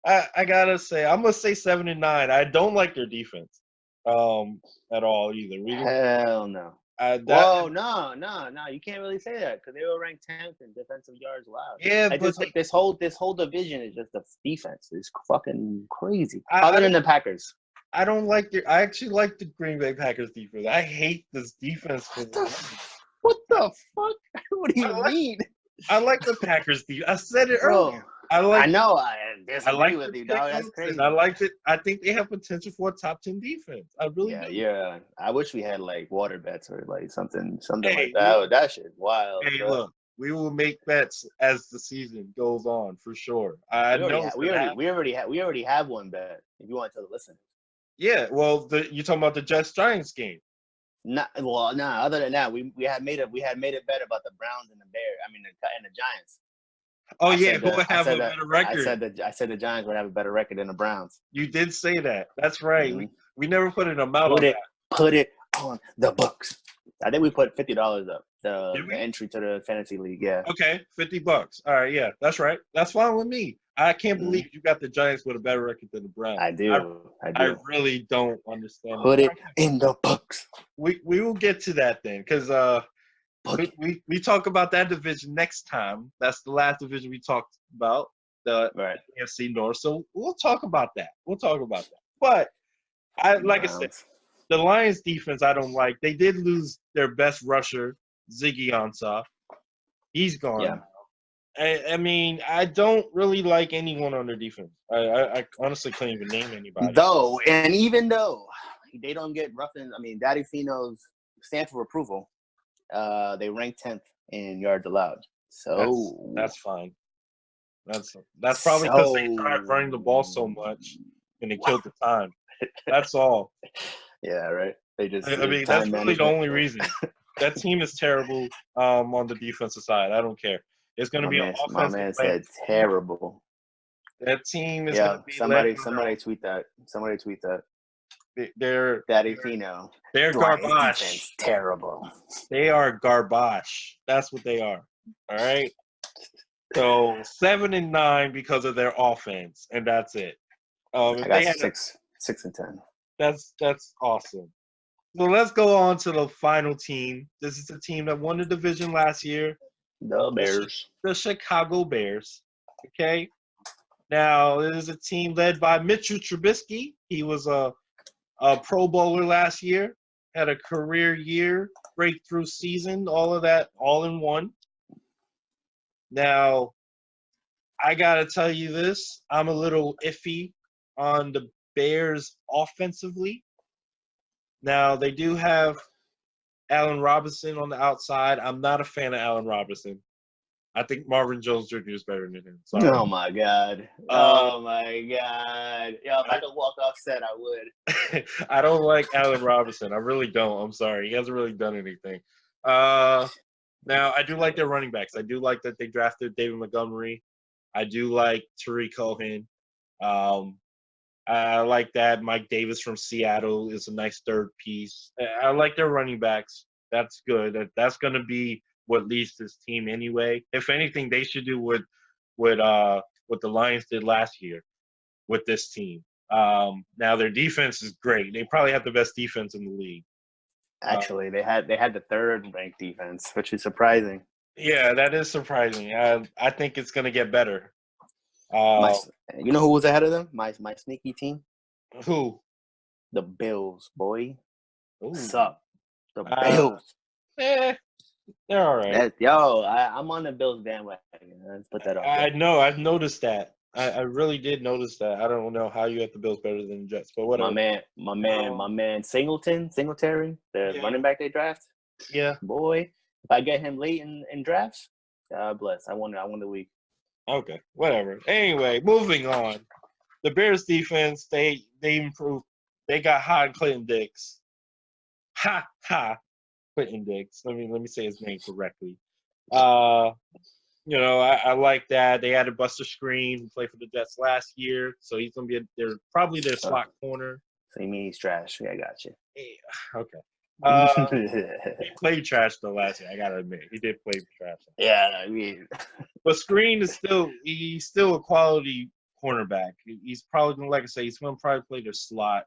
Speaker 1: I gotta say, I'm gonna say 7 and 9. I don't like their defense, at all either.
Speaker 2: Hell no.
Speaker 1: That,
Speaker 2: Whoa, no. You can't really say that because they were ranked 10th in defensive yards allowed.
Speaker 1: yeah,
Speaker 2: Like
Speaker 1: but
Speaker 2: this whole division is just the defense. It's fucking crazy.
Speaker 1: I
Speaker 2: Other than the Packers.
Speaker 1: I don't like I actually like the Green Bay Packers defense. I hate this defense.
Speaker 2: What the fuck? What do you mean?
Speaker 1: I like the Packers defense. I said it
Speaker 2: Bro,
Speaker 1: earlier. I
Speaker 2: know. I
Speaker 1: I like
Speaker 2: disagree with you, dog. That's crazy.
Speaker 1: And I liked it. I think they have potential for a top 10 defense. I really do.
Speaker 2: Yeah. I wish we had like water bets or like something
Speaker 1: Hey,
Speaker 2: like that. That shit wild.
Speaker 1: Hey,
Speaker 2: bro.
Speaker 1: look, we will make bets as the season goes on for sure.
Speaker 2: We already have one bet. If you want to tell the listeners.
Speaker 1: Yeah, well, you're talking about the Jets Giants game.
Speaker 2: Other than that, we had made a bet about the Browns and the Bears. I mean, and the Giants.
Speaker 1: Oh yeah, who would have a better record?
Speaker 2: I said the Giants would have a better record than the Browns.
Speaker 1: You did say that. That's right.
Speaker 2: Mm-hmm.
Speaker 1: We never put an amount on that.
Speaker 2: Put it on the books. I think we put $50 up. The entry to the fantasy league. Yeah.
Speaker 1: Okay, $50. All right, yeah, that's right. That's fine with me. I can't believe you got the Giants with a better record than the Browns.
Speaker 2: I do.
Speaker 1: I really don't understand.
Speaker 2: Put it in the books.
Speaker 1: We will get to that then, because we talk about that division next time. That's the last division we talked about, the NFC North. So we'll talk about that. But I said, the Lions defense I don't like. They did lose their best rusher, Ziggy Ansah. He's gone. Yeah. I mean, I don't really like anyone on their defense. I honestly can't even name anybody.
Speaker 2: Even though they don't get roughened, I mean, Daddy Fino's stamp of approval, they rank 10th in yards allowed. So
Speaker 1: that's fine. That's probably because they started running the ball so much and they killed the time. That's all.
Speaker 2: Yeah, right. That's
Speaker 1: really the only reason. That team is terrible on the defensive side. I don't care. It's going to be an offensive.
Speaker 2: My man said terrible.
Speaker 1: That team is going to be
Speaker 2: somebody tweet that. Somebody tweet that.
Speaker 1: They're
Speaker 2: Daddy Fino.
Speaker 1: They're garbage.
Speaker 2: Terrible.
Speaker 1: They are garbage. That's what they are. All right. So 7 and 9 because of their offense, and that's it.
Speaker 2: I got 6 and 10.
Speaker 1: That's awesome. So let's go on to the final team. This is the team that won the division last year.
Speaker 2: The Bears.
Speaker 1: The Chicago Bears. Okay. Now, it is a team led by Mitchell Trubisky. He was a Pro Bowler last year, had a career year, breakthrough season, all of that, all in one. Now, I got to tell you this. I'm a little iffy on the Bears offensively. Now, they do have Allen Robinson on the outside. I'm not a fan of Allen Robinson. I think Marvin Jones Jr. is better than him. Sorry.
Speaker 2: Oh, my God. Oh, my God. Yo, if I could walk off set, I would.
Speaker 1: I don't like Allen Robinson. I really don't. I'm sorry. He hasn't really done anything. Now, I do like their running backs. I do like that they drafted David Montgomery. I do like Tariq Cohen. I like that Mike Davis from Seattle is a nice third piece. I like their running backs. That's good. That's going to be what leads this team anyway. If anything, they should do what the Lions did last year with this team. Now their defense is great. They probably have the best defense in the league.
Speaker 2: Actually, they had the third ranked defense, which is surprising.
Speaker 1: Yeah, that is surprising. I think it's going to get better.
Speaker 2: You know who was ahead of them? My sneaky team.
Speaker 1: Who?
Speaker 2: The Bills, boy.
Speaker 1: Ooh.
Speaker 2: What's up? The Bills.
Speaker 1: They're all right.
Speaker 2: I'm on the Bills bandwagon. Let's put that up.
Speaker 1: I know. I've noticed that. I really did notice that. I don't know how you have the Bills better than the Jets, but whatever.
Speaker 2: My man, Singletary, the running back they draft.
Speaker 1: Yeah.
Speaker 2: Boy, if I get him late in drafts, God bless. I won the week.
Speaker 1: Okay. Whatever. Anyway, moving on. The Bears defense, they improved. They got Clinton Dix. Clinton Dix. Let me say his name correctly. I like that. They added Buster Screen, who played for the Jets last year, so he's gonna be probably their slot corner.
Speaker 2: So you mean he's trash? Yeah, I got you.
Speaker 1: Okay. He played trash though last year. I gotta admit, he did play trash.
Speaker 2: Yeah, I mean,
Speaker 1: but Screen is still a quality cornerback. He's probably gonna, like I say, he's gonna probably play their slot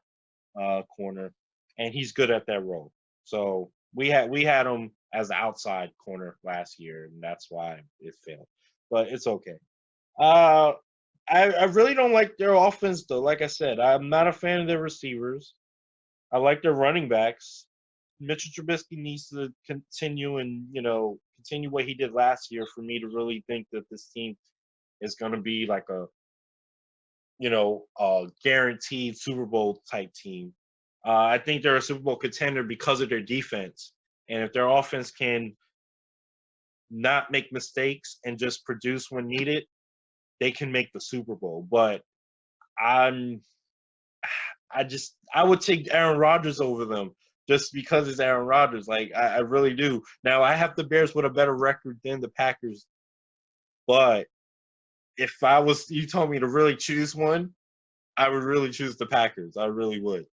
Speaker 1: corner, and he's good at that role. So we had him as an outside corner last year, and that's why it failed. But it's okay. I really don't like their offense though. Like I said, I'm not a fan of their receivers. I like their running backs. Mitchell Trubisky needs to continue what he did last year for me to really think that this team is going to be like a guaranteed Super Bowl type team. I think they're a Super Bowl contender because of their defense. And if their offense can not make mistakes and just produce when needed, they can make the Super Bowl. But I would take Aaron Rodgers over them just because it's Aaron Rodgers. Like, I really do. Now, I have the Bears with a better record than the Packers. But if you told me to really choose one, I would really choose the Packers. I really would.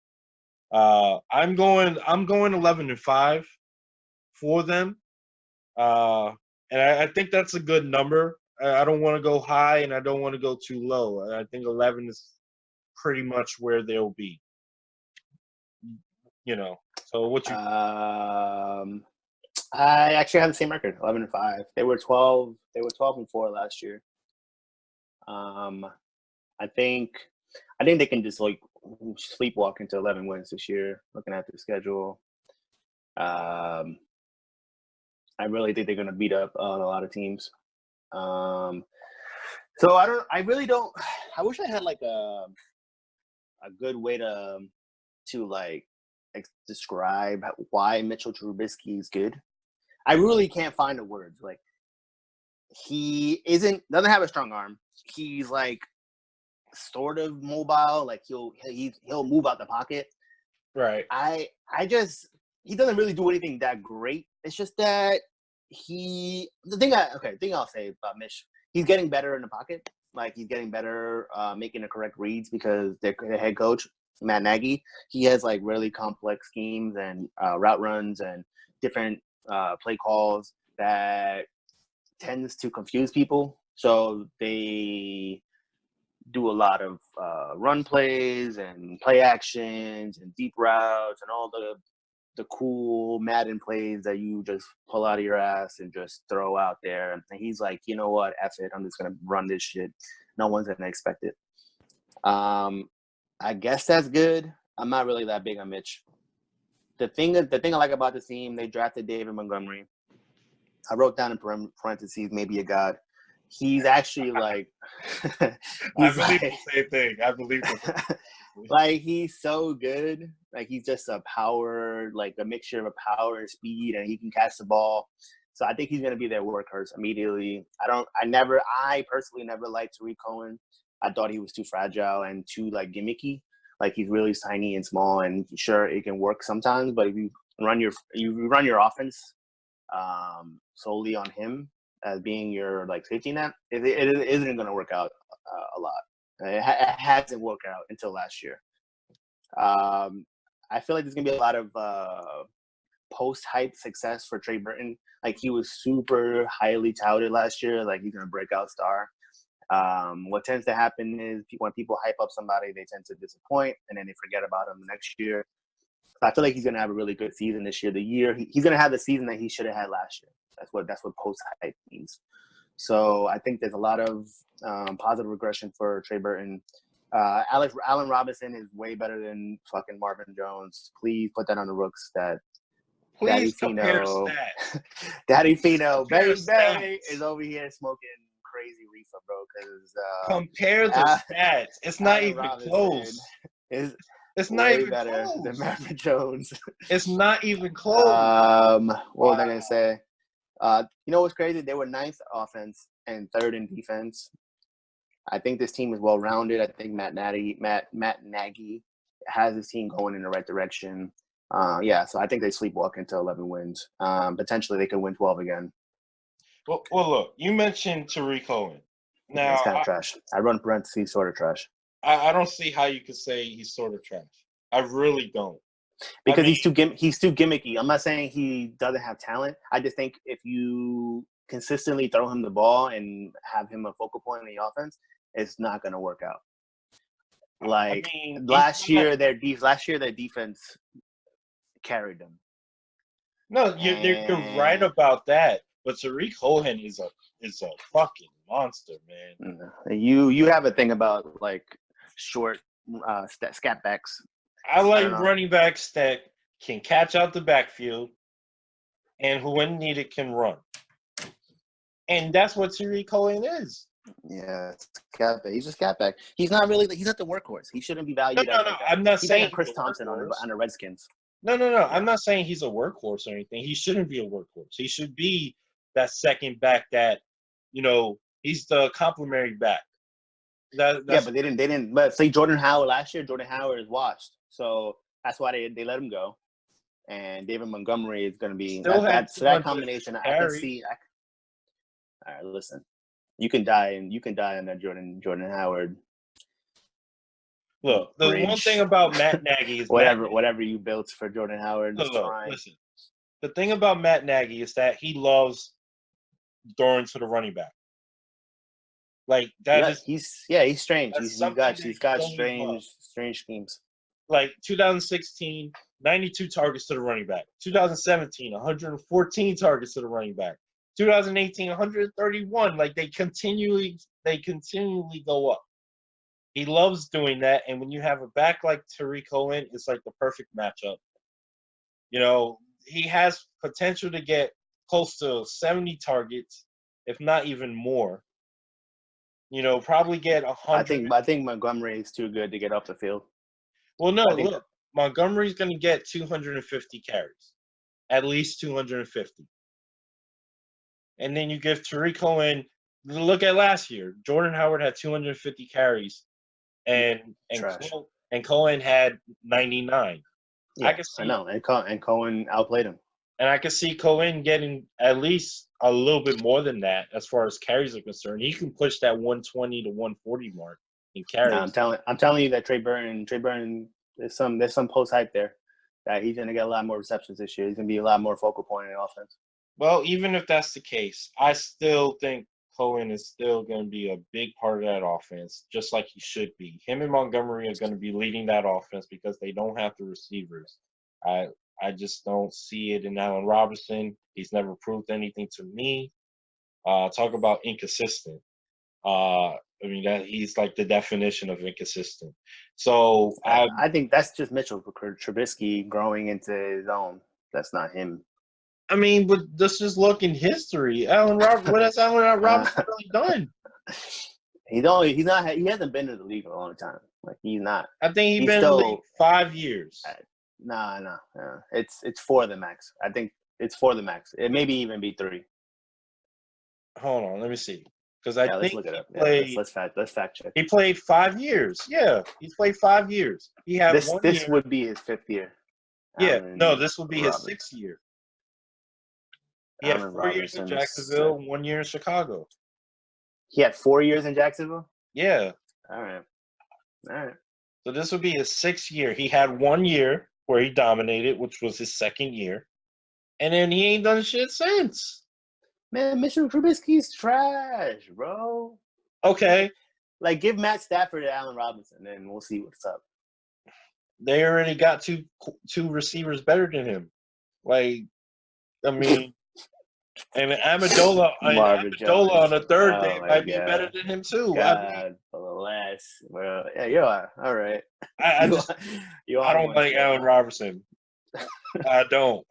Speaker 1: I'm going 11-5 for them. And I think that's a good number. I don't want to go high and I don't want to go too low. I think 11 is pretty much where they'll be. So what you?
Speaker 2: I actually have the same record, 11-5. They were 12. They were 12-4 last year. I think they can just like sleepwalk into 11 wins this year. Looking at the schedule, I really think they're going to beat up a lot of teams. So I really don't. I wish I had like a good way to like describe why Mitchell Trubisky is good. I really can't find the words. Like, he doesn't have a strong arm. He's like sort of mobile. Like he'll move out the pocket.
Speaker 1: Right.
Speaker 2: He doesn't really do anything that great. It's just that the thing I'll say about Mitch, he's getting better in the pocket. Like, he's getting better making the correct reads because their head coach, Matt Nagy, he has like really complex schemes and route runs and different play calls that tends to confuse people. So they do a lot of run plays and play actions and deep routes and all the cool Madden plays that you just pull out of your ass and just throw out there. And he's like, you know what, F it, I'm just gonna run this shit. No one's gonna expect it. I guess that's good. I'm not really that big on Mitch. The thing I like about this team, they drafted David Montgomery. I wrote down in parentheses, maybe a god. He's actually like
Speaker 1: I believe the same thing. I believe it.
Speaker 2: Like, he's so good. Like, he's just a mixture of a power and speed, and he can catch the ball. So I think he's gonna be their workhorse immediately. I personally never liked Tariq Cohen. I thought he was too fragile and too like gimmicky. Like, he's really tiny and small, and sure, it can work sometimes, but if you run your offense solely on him as being your like safety net, it isn't going to work out a lot. It hasn't worked out until last year. I feel like there's going to be a lot of post-hype success for Trey Burton. Like, he was super highly touted last year. Like, he's going to break out star. What tends to happen is when people hype up somebody, they tend to disappoint, and then they forget about him the next year. So I feel like he's going to have a really good season this year. He's going to have the season that he should have had last year. That's what post-hype means. So I think there's a lot of positive regression for Trey Burton. Allen Robinson is way better than fucking Marvin Jones. Please put that on the books.
Speaker 1: Please compare stats.
Speaker 2: Daddy Fino, baby, is over here smoking crazy reefer, bro. Because
Speaker 1: compare the stats. It's not even close. It's not
Speaker 2: way
Speaker 1: even
Speaker 2: better
Speaker 1: close.
Speaker 2: than Marvin Jones.
Speaker 1: It's not even close.
Speaker 2: What was I gonna say? You know what's crazy? They were 9th offense and 3rd in defense. I think this team is well rounded. I think Matt Nagy has his team going in the right direction. So I think they sleepwalk into 11 wins. Potentially they could win 12 again.
Speaker 1: Well, look, you mentioned Tariq Cohen. Now,
Speaker 2: It's kind of trash. I run parentheses, sort of trash.
Speaker 1: I don't see how you could say he's sort of trash. I really don't.
Speaker 2: Because he's too gimmicky. I'm not saying he doesn't have talent. I just think if you consistently throw him the ball and have him a focal point in the offense, it's not going to work out. Like last year, their defense carried them.
Speaker 1: No, you're right about that. But Tariq Cohen is a fucking monster, man.
Speaker 2: You have a thing about like short scat backs.
Speaker 1: I like running backs that can catch out the backfield and who when needed can run. And that's what Tariq Cohen is.
Speaker 2: Yeah, he's a scat back. He's not the workhorse. He shouldn't be valued.
Speaker 1: No. I'm not saying
Speaker 2: like Chris Thompson on the Redskins.
Speaker 1: No. Yeah. I'm not saying he's a workhorse or anything. He shouldn't be a workhorse. He should be that second back that, he's the complimentary back.
Speaker 2: But they didn't. But say Jordan Howard last year. Jordan Howard is washed, so that's why they let him go. And David Montgomery is going to be that combination. I can see. All right, listen. You can die on that Jordan Howard.
Speaker 1: Look, the one thing about Matt Nagy is
Speaker 2: whatever you built for Jordan Howard.
Speaker 1: Listen. The thing about Matt Nagy is that he loves throwing to the running back. Like that
Speaker 2: he's strange. He's got strange schemes.
Speaker 1: Like 2016, 92 targets to the running back. 2017, 114 targets to the running back. 2018, 131. Like they continually go up. He loves doing that, and when you have a back like Tariq Cohen, it's like the perfect matchup. He has potential to get close to 70 targets, if not even more. Probably get 100.
Speaker 2: I think Montgomery is too good to get off the field.
Speaker 1: Well, no, look, Montgomery's going to get 250 carries, at least 250. And then you give Tariq Cohen. Look at last year. Jordan Howard had 250 carries, and Cohen had 99.
Speaker 2: Yeah, I know, and Cohen outplayed him.
Speaker 1: And I can see Cohen getting at least a little bit more than that as far as carries are concerned. He can push that 120 to 140 mark in carries.
Speaker 2: No, I'm telling you that Trey Burton, there's some post hype there that he's going to get a lot more receptions this year. He's going to be a lot more focal point in the offense.
Speaker 1: Well, even if that's the case, I still think Cohen is still going to be a big part of that offense, just like he should be. Him and Montgomery are going to be leading that offense because they don't have the receivers. I just don't see it in Allen Robinson. He's never proved anything to me. Talk about inconsistent. That he's like the definition of inconsistent. So
Speaker 2: I think that's just Mitchell Trubisky growing into his own. That's not him.
Speaker 1: But let's just look in history. What has Allen Robinson really done?
Speaker 2: He hasn't been in the league in a long time. Like he's not.
Speaker 1: I think he's been in the league 5 years.
Speaker 2: No. It's 4 the max. I think it's 4 the max. It maybe even be 3.
Speaker 1: Hold on, let me see. Because I think
Speaker 2: look it up. Let's fact check.
Speaker 1: He played 5 years. Yeah, he's played 5 years. He had
Speaker 2: this would be his 5th year.
Speaker 1: Yeah, this would be his 6th year. He had 4 years in Jacksonville, 1 year in Chicago.
Speaker 2: He had 4 years in Jacksonville?
Speaker 1: Yeah.
Speaker 2: All right.
Speaker 1: So this would be his 6th year. He had 1 year where he dominated, which was his 2nd year. And then he ain't done shit since.
Speaker 2: Man, Mitchell Trubisky's trash, bro.
Speaker 1: Okay.
Speaker 2: Like, give Matt Stafford to Allen Robinson, and we'll see what's up.
Speaker 1: They already got two receivers better than him. And Amendola on the third day might be better than him too.
Speaker 2: God bless. Well, yeah, you are. All right.
Speaker 1: I don't like Allen Robinson. I don't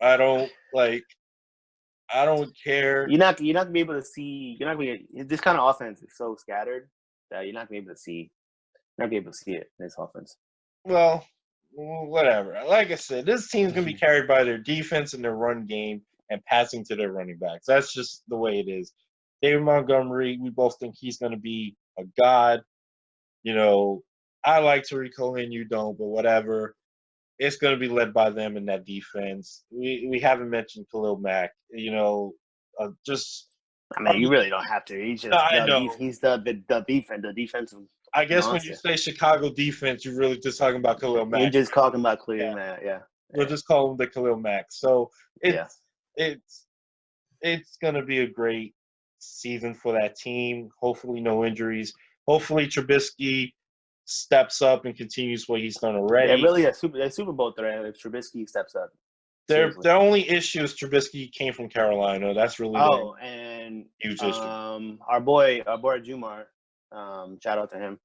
Speaker 1: care.
Speaker 2: You're not gonna be able to see. This kind of offense is so scattered that you're not gonna be able to see. You're not gonna be able to see it in this offense.
Speaker 1: Well, whatever. Like I said, this team's gonna be carried by their defense and their run game and passing to their running backs. That's just the way it is. David Montgomery, we both think he's gonna be a god. You know, I like Tariq Cohen, you don't, but whatever. It's gonna be led by them in that defense. We haven't mentioned Khalil Mack. You know, just.
Speaker 2: I mean, you really don't have to. He's just
Speaker 1: I know.
Speaker 2: He's the defensive.
Speaker 1: I guess
Speaker 2: monster.
Speaker 1: when you say Chicago defense, you're really just talking about Khalil Mack.
Speaker 2: You're just talking about Khalil Mack, yeah.
Speaker 1: We'll just call him the Khalil Mack. So it's gonna be a great season for that team. Hopefully, no injuries. Hopefully, Trubisky steps up and continues what he's done already.
Speaker 2: Yeah, really a Super Bowl threat if Trubisky steps up.
Speaker 1: Their only issue is Trubisky came from Carolina. That's really
Speaker 2: and
Speaker 1: huge issue.
Speaker 2: Our boy Jumar, shout out to him.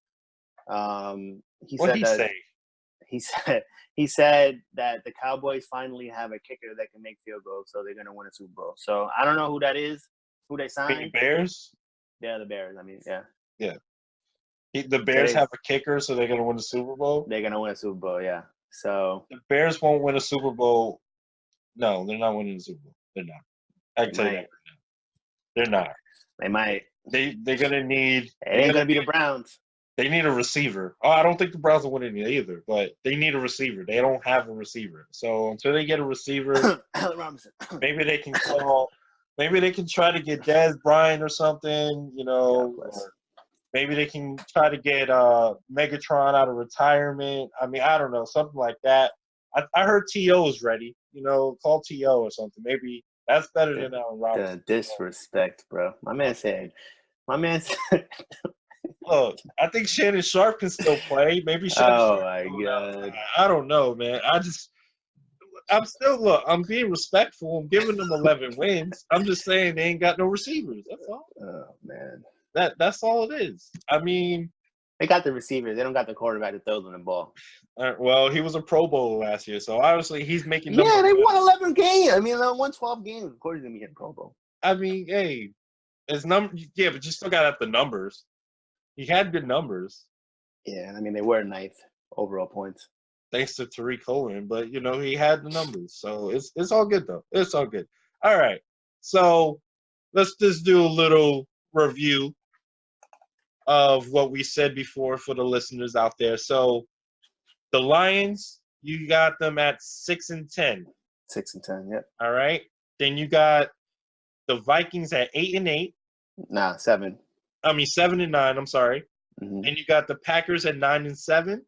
Speaker 2: He said that the Cowboys finally have a kicker that can make field goals, so they're gonna win a Super Bowl. So I don't know who that is, who they signed.
Speaker 1: The Bears?
Speaker 2: Yeah, the Bears. I mean, yeah.
Speaker 1: Yeah. The Bears have a kicker, so they're gonna win the Super Bowl?
Speaker 2: They're gonna win a Super Bowl, yeah. So
Speaker 1: the Bears won't win a Super Bowl. No, they're not winning the Super Bowl. They're not. I can tell you that right now. They're not.
Speaker 2: They might.
Speaker 1: They're gonna need.
Speaker 2: It ain't gonna be the Browns.
Speaker 1: They need a receiver. Oh, I don't think the Browns will win it either, but they need a receiver. They don't have a receiver. So until they get a receiver,
Speaker 2: Allen Robinson.
Speaker 1: Maybe they can call. Maybe they can try to get Dez Bryant or something. You know. Or maybe they can try to get Megatron out of retirement. I mean, I don't know, something like that. I heard T.O. is ready. You know, call T.O. or something. Maybe that's better than Allen Robinson.
Speaker 2: The disrespect, bro. My man said.
Speaker 1: Look, I think Shannon Sharp can still play. Maybe Shannon
Speaker 2: Oh,
Speaker 1: Sharp.
Speaker 2: my God.
Speaker 1: I don't know, man. I'm being respectful. I'm giving them 11 wins. I'm just saying they ain't got no receivers. That's all.
Speaker 2: Oh, man.
Speaker 1: That's all it is. I mean,
Speaker 2: they got the receivers. They don't got the quarterback that throws them the ball.
Speaker 1: Well, he was a Pro Bowler last year, so obviously he's making.
Speaker 2: Yeah, they won 11 games. I mean, they won 12 games. Of course, he's gonna be in Pro Bowl.
Speaker 1: I mean, hey, his number. Yeah, but you still got to have the numbers. He had good numbers.
Speaker 2: Yeah, I mean, they were ninth overall points.
Speaker 1: Thanks to Tariq Cohen, but you know he had the numbers, so it's all good though. It's all good. All right, so let's just do a little review of what we said before for the listeners out there. So the Lions, you got them at 6-10.
Speaker 2: 6-10, yep.
Speaker 1: All right. Then you got the Vikings at 8-8.
Speaker 2: Nah, 7.
Speaker 1: I mean 7-9. I'm sorry.
Speaker 2: Mm-hmm.
Speaker 1: And you got the Packers at 9-7.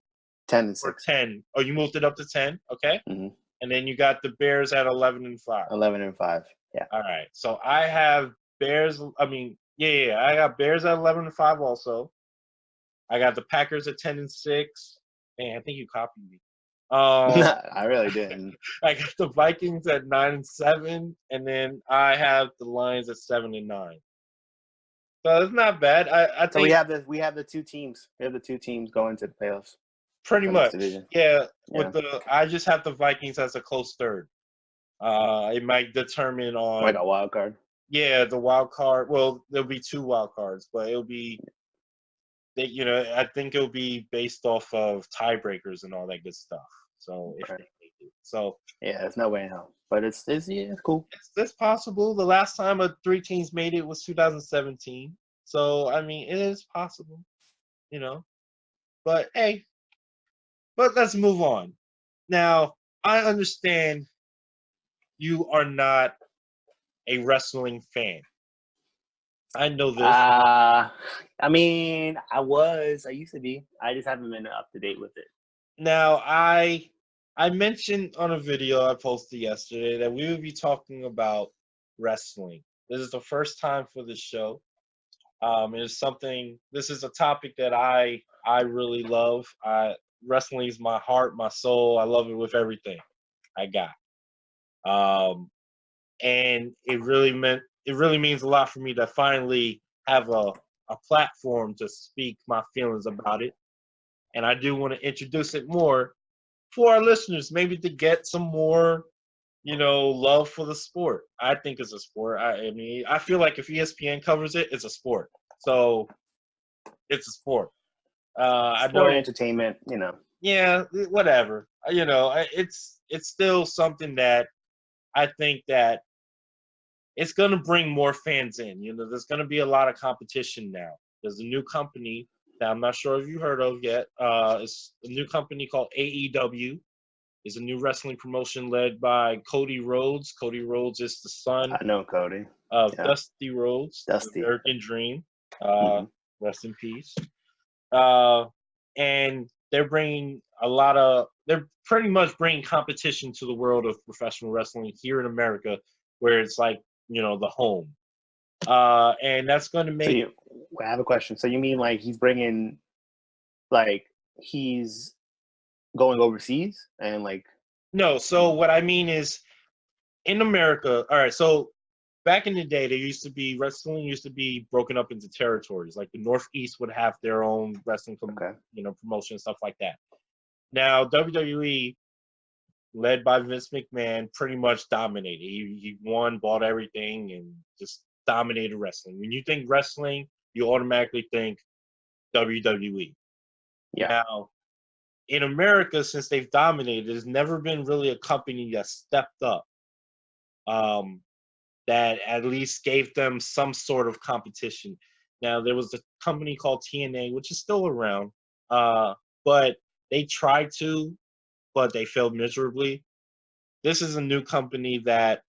Speaker 2: 10-6.
Speaker 1: Or 10. Oh, you moved it up to 10. Okay.
Speaker 2: Mm-hmm.
Speaker 1: And then you got the Bears at 11-5.
Speaker 2: 11-5. Yeah.
Speaker 1: All right. So I have Bears. I mean, yeah. I got Bears at 11-5 also. I got the Packers at 10-6. Man, I think you copied me.
Speaker 2: I really didn't.
Speaker 1: I got the Vikings at 9-7, and then I have the Lions at 7-9. So it's not bad. I think
Speaker 2: we have the two teams. We have the two teams going to the playoffs.
Speaker 1: Pretty much. Yeah. I just have the Vikings as a close third. It might determine on
Speaker 2: like a wild card.
Speaker 1: Yeah, the wild card. Well, there'll be 2 wild cards, but it'll be. I think it'll be based off of tiebreakers and all that good stuff. So if they make it. So
Speaker 2: yeah, there's no way in hell. But it's cool.
Speaker 1: It's possible. The last time 3 teams made it was 2017. So I mean, it is possible, you know. But hey, let's move on. Now I understand you are not a wrestling fan. I know this.
Speaker 2: I mean, I used to be. I just haven't been up to date with it.
Speaker 1: Now, I mentioned on a video I posted yesterday that we would be talking about wrestling. This is the first time for this show. This is a topic that I really love. Wrestling is my heart, my soul. I love it with everything I got. And it really means a lot for me to finally have a platform to speak my feelings about it. And I do want to introduce it more for our listeners, maybe to get some more, love for the sport. I think it's a sport. I mean, I feel like if ESPN covers it, it's a sport. So it's a sport. I know
Speaker 2: entertainment,
Speaker 1: Yeah, whatever. it's still something that I think that it's going to bring more fans in. There's going to be a lot of competition now. There's a new company that I'm not sure if you heard of yet. It's a new company called AEW. It's a new wrestling promotion led by Cody Rhodes. Cody Rhodes is the son
Speaker 2: I know Cody.
Speaker 1: of
Speaker 2: Yeah.
Speaker 1: Dusty Rhodes,
Speaker 2: Dusty.
Speaker 1: the American Dream. Rest in peace. And they're pretty much bringing competition to the world of professional wrestling here in America, where it's like, the home. And that's going to make.
Speaker 2: I have a question. So you mean like he's bringing, like he's going overseas and like?
Speaker 1: No. So what I mean is, in America. All right. So back in the day, wrestling used to be broken up into territories. Like the Northeast would have their own wrestling, promotion and stuff like that. Now WWE, led by Vince McMahon, pretty much dominated. He won, bought everything, and just dominated wrestling. When you think wrestling, you automatically think WWE.
Speaker 2: Yeah.
Speaker 1: Now, in America, since they've dominated, there's never been really a company that stepped up that at least gave them some sort of competition. Now, there was a company called TNA, which is still around, but they tried to, but they failed miserably. This is a new company that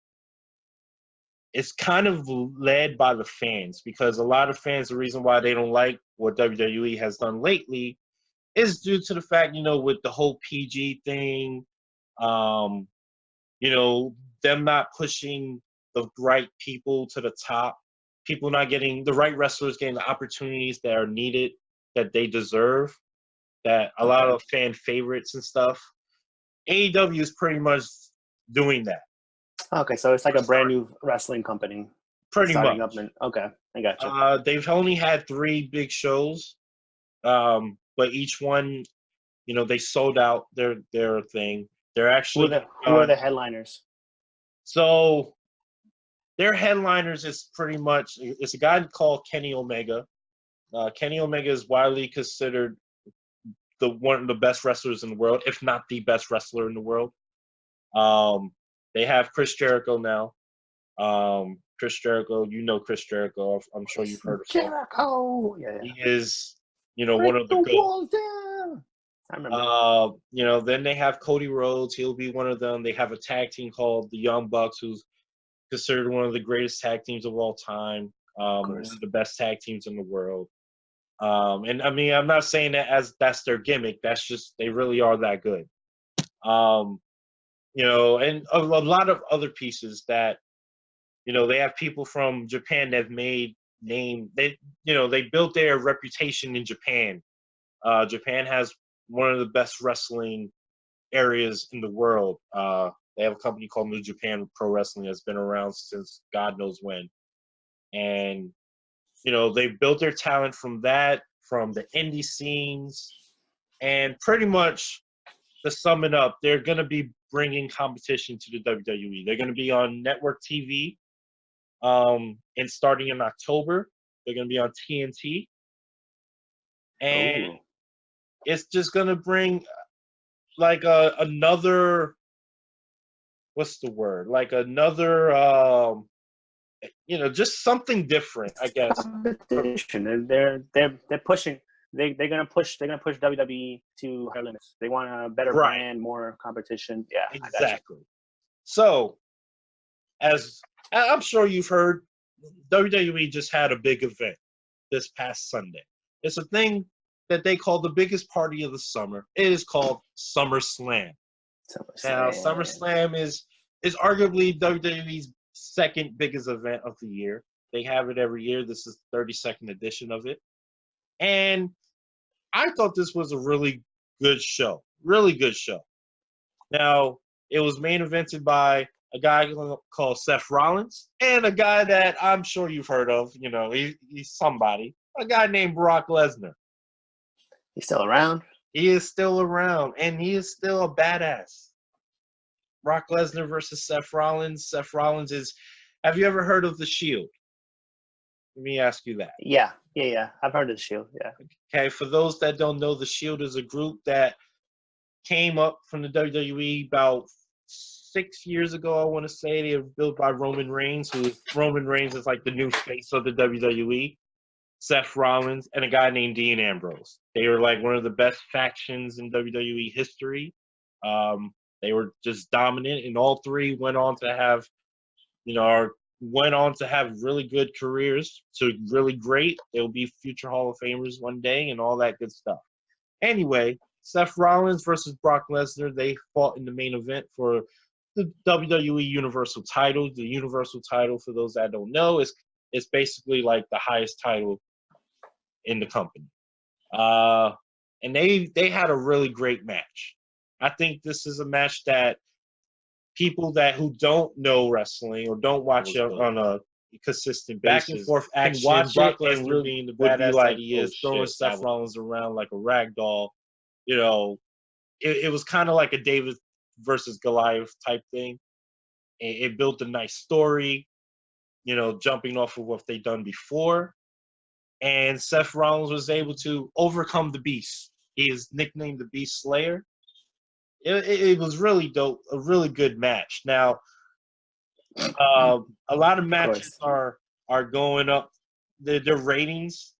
Speaker 1: is kind of led by the fans, because a lot of fans, the reason why they don't like what WWE has done lately is due to the fact, with the whole PG thing, them not pushing the right people to the top, people not getting the right wrestlers getting the opportunities that are needed, that they deserve, that a lot of fan favorites and stuff. AEW is pretty much doing that.
Speaker 2: Okay, so it's like a brand new wrestling company.
Speaker 1: Pretty much.
Speaker 2: I got you.
Speaker 1: They've only had 3 big shows, but each one, they sold out their thing. They're actually
Speaker 2: who are the headliners?
Speaker 1: So their headliners is pretty much, it's a guy called Kenny Omega. Kenny Omega is widely considered one of the best wrestlers in the world, if not the best wrestler in the world. They have Chris Jericho now. Chris Jericho, Chris Jericho. I'm sure you've heard of him.
Speaker 2: Jericho. Yeah.
Speaker 1: He is, one of the GOATs.
Speaker 2: I remember.
Speaker 1: Then they have Cody Rhodes. He'll be one of them. They have a tag team called the Young Bucks, who's considered one of the greatest tag teams of all time. One of the best tag teams in the world. And I mean, I'm not saying that as that's their gimmick. That's just, they really are that good. And a lot of other pieces that, they have people from Japan that have made name. They built their reputation in Japan. Japan has one of the best wrestling areas in the world. They have a company called New Japan Pro Wrestling that's been around since God knows when. And, they built their talent from that, from the indie scenes. And pretty much, to sum it up, they're going to be bringing competition to the WWE. They're going to be on network TV. And starting in October, they're going to be on TNT. And it's just going to bring like another, what's the word? Like another, just something different, I guess.
Speaker 2: Competition. They're pushing. They're gonna push WWE to her limits. They want a better brand, more competition. Yeah,
Speaker 1: exactly. So, as I'm sure you've heard, WWE just had a big event this past Sunday. It's a thing that they call the biggest party of the summer. It is called Summerslam. Now, Summerslam is arguably WWE's second biggest event of the year. They have it every year. This is the 32nd edition of it. And I thought this was a really good show. Really good show. Now, it was main evented by a guy called Seth Rollins and a guy that I'm sure you've heard of. He's somebody. A guy named Brock Lesnar.
Speaker 2: He's still around?
Speaker 1: He is still around, and he is still a badass. Brock Lesnar versus Seth Rollins. Seth Rollins is – have you ever heard of The Shield? Let me ask you that.
Speaker 2: Yeah. I've heard of The Shield, yeah.
Speaker 1: Okay, for those that don't know, The Shield is a group that came up from the WWE about 6 years ago, I want to say. They were built by Roman Reigns, Roman Reigns is like the new face of the WWE. Seth Rollins, and a guy named Dean Ambrose. They were like one of the best factions in WWE history. They were just dominant, and all three went on to have, really good careers. So really great. They'll be future Hall of Famers one day, and all that good stuff. Anyway, Seth Rollins versus Brock Lesnar. They fought in the main event for the WWE Universal title. The Universal title, for those that don't know, is basically like the highest title in the company. And they had a really great match. I think this is a match that people who don't know wrestling or don't watch it on a consistent basis, back and forth action, can watch Brock Lesnar really being the badass that he is, throwing Seth Rollins around like a rag doll. It was kind of like a David versus Goliath type thing. It built a nice story, jumping off of what they've done before. And Seth Rollins was able to overcome the Beast. He is nicknamed the Beast Slayer. It was really dope, a really good match. Now, a lot of matches are going up. Their ratings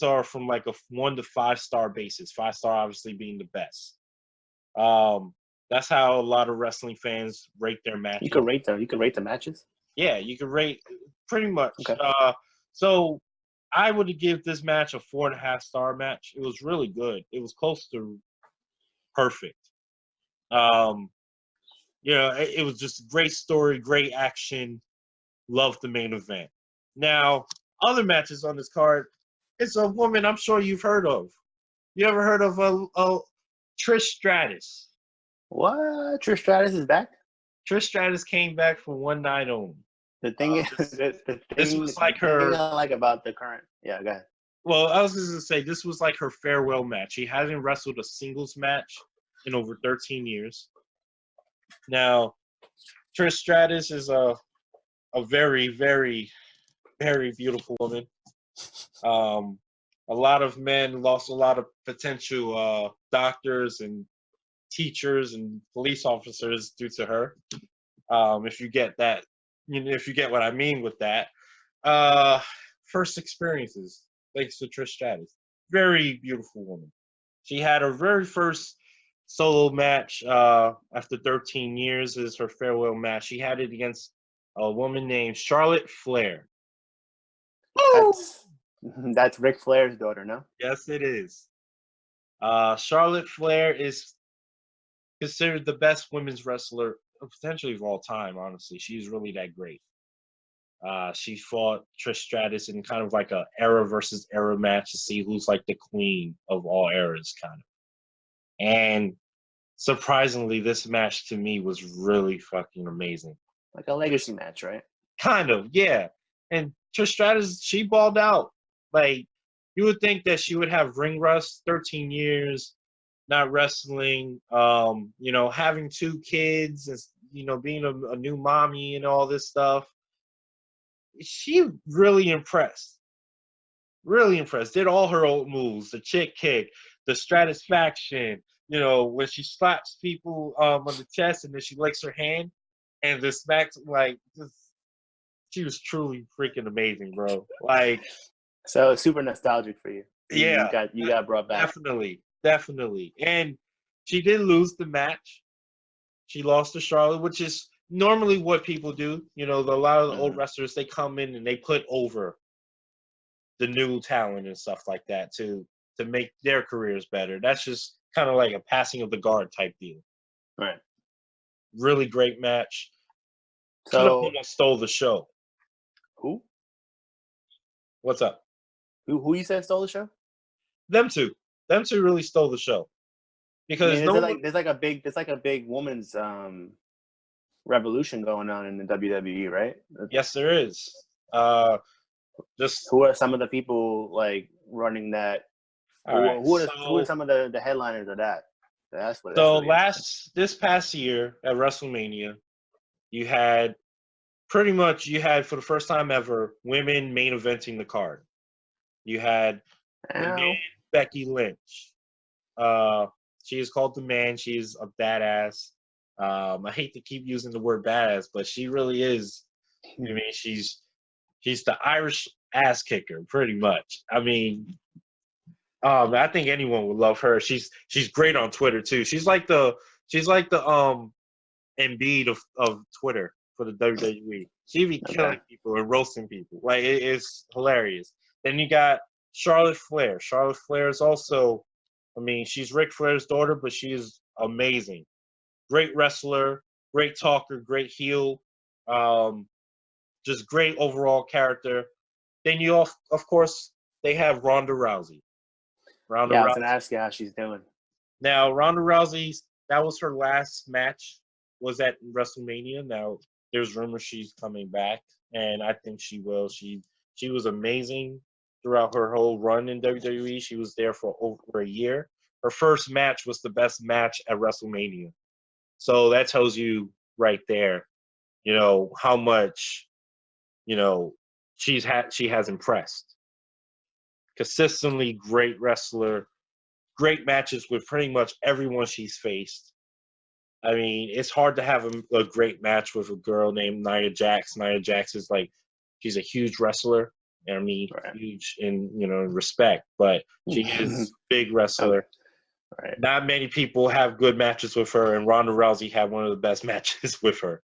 Speaker 1: are from like a 1 to 5 star basis. 5 star obviously being the best. That's how a lot of wrestling fans rate their matches.
Speaker 2: You can rate them. You can rate the matches.
Speaker 1: Yeah, you can rate pretty much.
Speaker 2: Okay.
Speaker 1: So I would give this match a 4.5 star match. It was really good. It was close to perfect. It was just a great story, great action. Loved the main event. Now, other matches on this card, it's a woman I'm sure you've heard of. You ever heard of Trish Stratus?
Speaker 2: What? Trish Stratus is back?
Speaker 1: Trish Stratus came back for one night only.
Speaker 2: The thing
Speaker 1: this was like her.
Speaker 2: I like about the current. Yeah, go ahead.
Speaker 1: Well, I was just gonna say this was like her farewell match. She hasn't wrestled a singles match in over 13 years. Now, Trish Stratus is a very, very, very beautiful woman. A lot of men lost a lot of potential doctors and teachers and police officers due to her. If you get that, if you get what I mean with that. First experiences, thanks to Trish Stratus. Very beautiful woman. She had her very first solo match after 13 years is her farewell match. She had it against a woman named Charlotte Flair.
Speaker 2: That's Ric Flair's daughter, no?
Speaker 1: Yes, it is. Charlotte Flair is considered the best women's wrestler potentially of all time, honestly. She's really that great. She fought Trish Stratus in kind of like a era versus era match to see who's like the queen of all eras, kind of. And surprisingly, this match to me was really fucking amazing.
Speaker 2: Like a legacy match, right?
Speaker 1: Kind of, yeah. And Trish Stratus, she balled out. Like, you would think that she would have ring rust, 13 years, not wrestling, having 2 kids, and, being a new mommy and all this stuff. She really impressed. Really impressed. Did all her old moves, the chick kick, the stratisfaction, when she slaps people on the chest and then she licks her hand and the smacks, she was truly freaking amazing, bro. Like,
Speaker 2: so super nostalgic for you.
Speaker 1: Yeah.
Speaker 2: You got brought back.
Speaker 1: Definitely. And she did lose the match. She lost to Charlotte, which is normally what people do. A lot of the old wrestlers, they come in and they put over the new talent and stuff like that to make their careers better. That's just kind of like a passing of the guard type deal.
Speaker 2: Right.
Speaker 1: Really great match.
Speaker 2: So
Speaker 1: almost stole the show.
Speaker 2: Who?
Speaker 1: What's up?
Speaker 2: Who you said stole the show?
Speaker 1: Them two really stole the show. Because
Speaker 2: there's like a big woman's revolution going on in the WWE, right?
Speaker 1: Yes, there is.
Speaker 2: Who are some of the people like running that? Who are some of the headliners of that? This
Speaker 1: past year at WrestleMania, you had for the first time ever women main eventing the card. You had Becky Lynch. She is called the Man. She is a badass. I hate to keep using the word badass, but she really is. I mean, she's the Irish ass kicker, pretty much. I mean, I think anyone would love her. She's great on Twitter too. She's like the Embiid of Twitter for the WWE. She be killing people and roasting people. Like it's hilarious. Then you got Charlotte Flair. Charlotte Flair is also, I mean, she's Ric Flair's daughter, but she is amazing. Great wrestler, great talker, great heel. Just great overall character. Then you of course they have Ronda Rousey.
Speaker 2: I was gonna ask you how she's doing.
Speaker 1: Now Ronda Rousey, that was her last match, was at WrestleMania. Now there's rumors she's coming back, and I think she will. She was amazing throughout her whole run in WWE. She was there for over a year. Her first match was the best match at WrestleMania. So that tells you right there, how much, she has impressed. Consistently great wrestler, great matches with pretty much everyone she's faced. I mean, it's hard to have a great match with a girl named Nia Jax. Nia Jax is like, she's a huge wrestler. I mean, huge in respect, but she is a big wrestler.
Speaker 2: Right.
Speaker 1: Not many people have good matches with her, and Ronda Rousey had one of the best matches with her.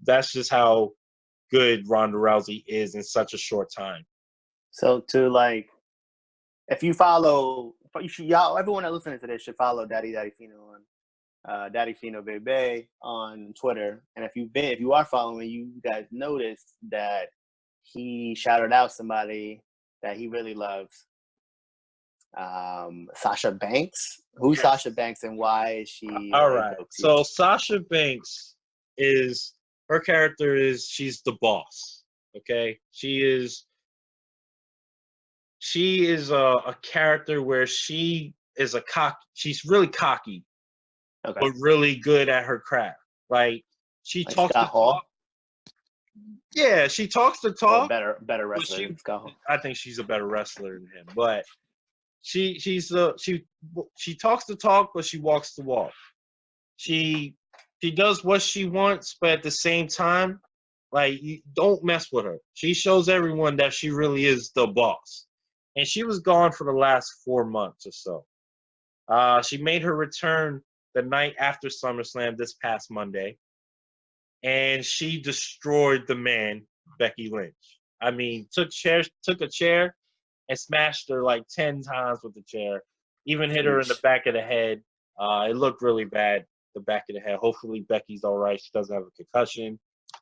Speaker 1: That's just how good Ronda Rousey is in such a short time.
Speaker 2: So if you follow, y'all, everyone that listening to this should follow Daddy Fino on Daddy Fino Bebe on Twitter. And if you are following, you guys noticed that he shouted out somebody that he really loves. Sasha Banks. Who's Sasha Banks and why is she?
Speaker 1: All right. So Sasha Banks her character is she's the boss. Okay, she is a character where she is she's really cocky, but really good at her craft. Like she talks to talk. Yeah, she talks to talk.
Speaker 2: Better wrestler than Scott Hall.
Speaker 1: I think she's a better wrestler than him, but she talks the talk, but she walks the walk. She does what she wants, but at the same time, like, you don't mess with her. She shows everyone that she really is the boss. And she was gone for the last 4 months or so. She made her return the night after SummerSlam this past Monday, and she destroyed the Man, Becky Lynch. I mean, took a chair and smashed her like 10 times with the chair. Even hit her in the back of the head. It looked really bad, the back of the head. Hopefully Becky's all right. She doesn't have a concussion,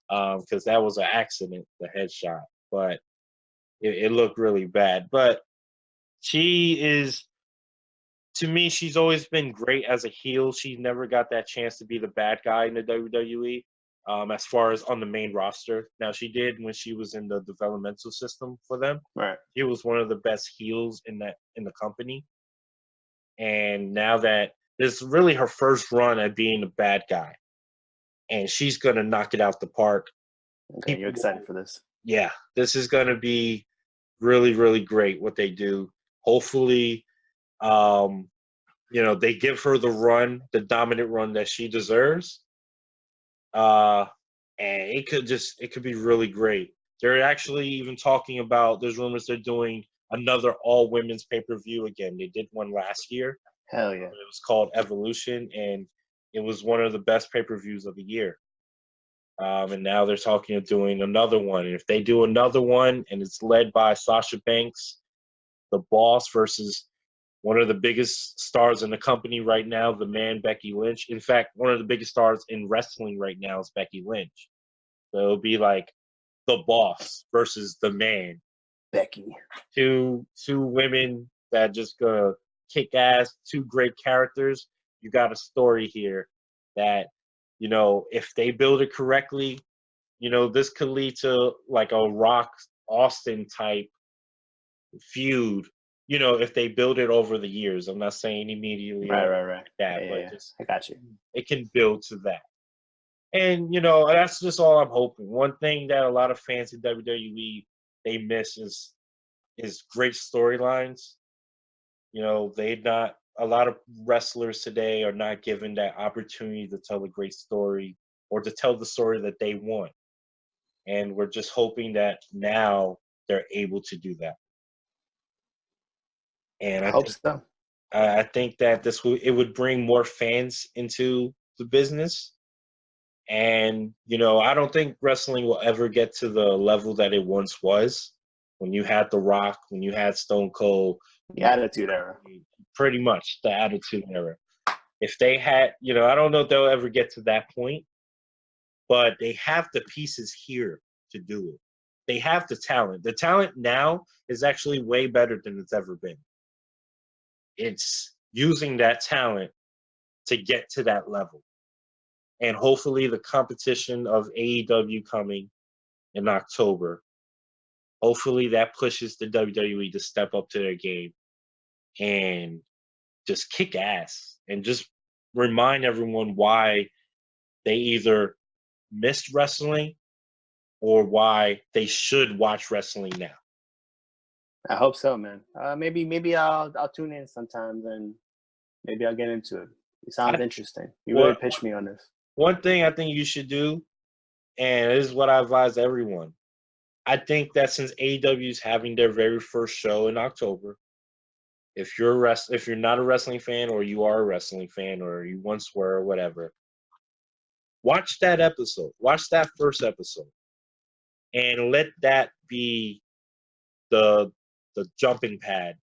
Speaker 1: because that was an accident, the headshot. But it looked really bad. But she is, to me, she's always been great as a heel. She never got that chance to be the bad guy in the WWE. As far as on the main roster. Now, she did when she was in the developmental system for them.
Speaker 2: Right.
Speaker 1: She was one of the best heels in the company. And now that this is really her first run at being a bad guy, and she's gonna knock it out the park.
Speaker 2: Okay, you're excited for this?
Speaker 1: Yeah, this is gonna be really, really great what they do. Hopefully, they give her the dominant run that she deserves. And it could be really great. They're actually even talking about, there's rumors they're doing another all women's pay-per-view again. They did one last year.
Speaker 2: Hell yeah.
Speaker 1: It was called Evolution, and it was one of the best pay-per-views of the year. And now they're talking of doing another one. And if they do another one and it's led by Sasha Banks, the boss, versus one of the biggest stars in the company right now, the Man, Becky Lynch. In fact, one of the biggest stars in wrestling right now is Becky Lynch. So it'll be like the boss versus the Man.
Speaker 2: Becky.
Speaker 1: Two women that just gonna kick ass, two great characters. You got a story here that, if they build it correctly, this could lead to like a Rock Austin type feud. If they build it over the years. I'm not saying immediately
Speaker 2: right.
Speaker 1: that,
Speaker 2: yeah.
Speaker 1: Just
Speaker 2: I got you.
Speaker 1: It can build to that. And that's just all I'm hoping. One thing that a lot of fans in WWE they miss is great storylines. They're not a lot of wrestlers today are not given that opportunity to tell a great story or to tell the story that they want. And we're just hoping that now they're able to do that. And
Speaker 2: I hope so.
Speaker 1: I think that it would bring more fans into the business. And, I don't think wrestling will ever get to the level that it once was when you had The Rock, when you had Stone Cold.
Speaker 2: The Attitude Era.
Speaker 1: Pretty much the Attitude Era. If they had, I don't know if they'll ever get to that point, but they have the pieces here to do it. They have the talent. The talent now is actually way better than it's ever been. It's using that talent to get to that level. And hopefully the competition of AEW coming in October, hopefully that pushes the WWE to step up to their game and just kick ass and just remind everyone why they either missed wrestling or why they should watch wrestling now.
Speaker 2: I hope so, man. Maybe I'll tune in sometimes and maybe I'll get into it. It sounds interesting. You really pitched me on this.
Speaker 1: One thing I think you should do, and this is what I advise everyone, I think that since AEW is having their very first show in October, if you're not a wrestling fan or you are a wrestling fan or you once were or whatever, watch that episode. Watch that first episode. And let that be the jumping pad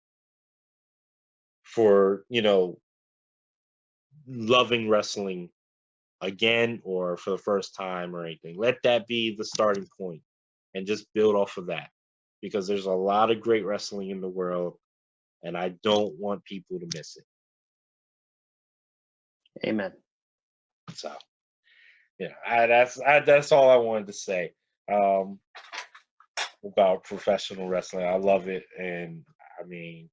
Speaker 1: for, loving wrestling again or for the first time or anything. Let that be the starting point and just build off of that, because there's a lot of great wrestling in the world and I don't want people to miss it.
Speaker 2: Amen.
Speaker 1: So, that's all I wanted to say about professional wrestling. I love it, and I mean,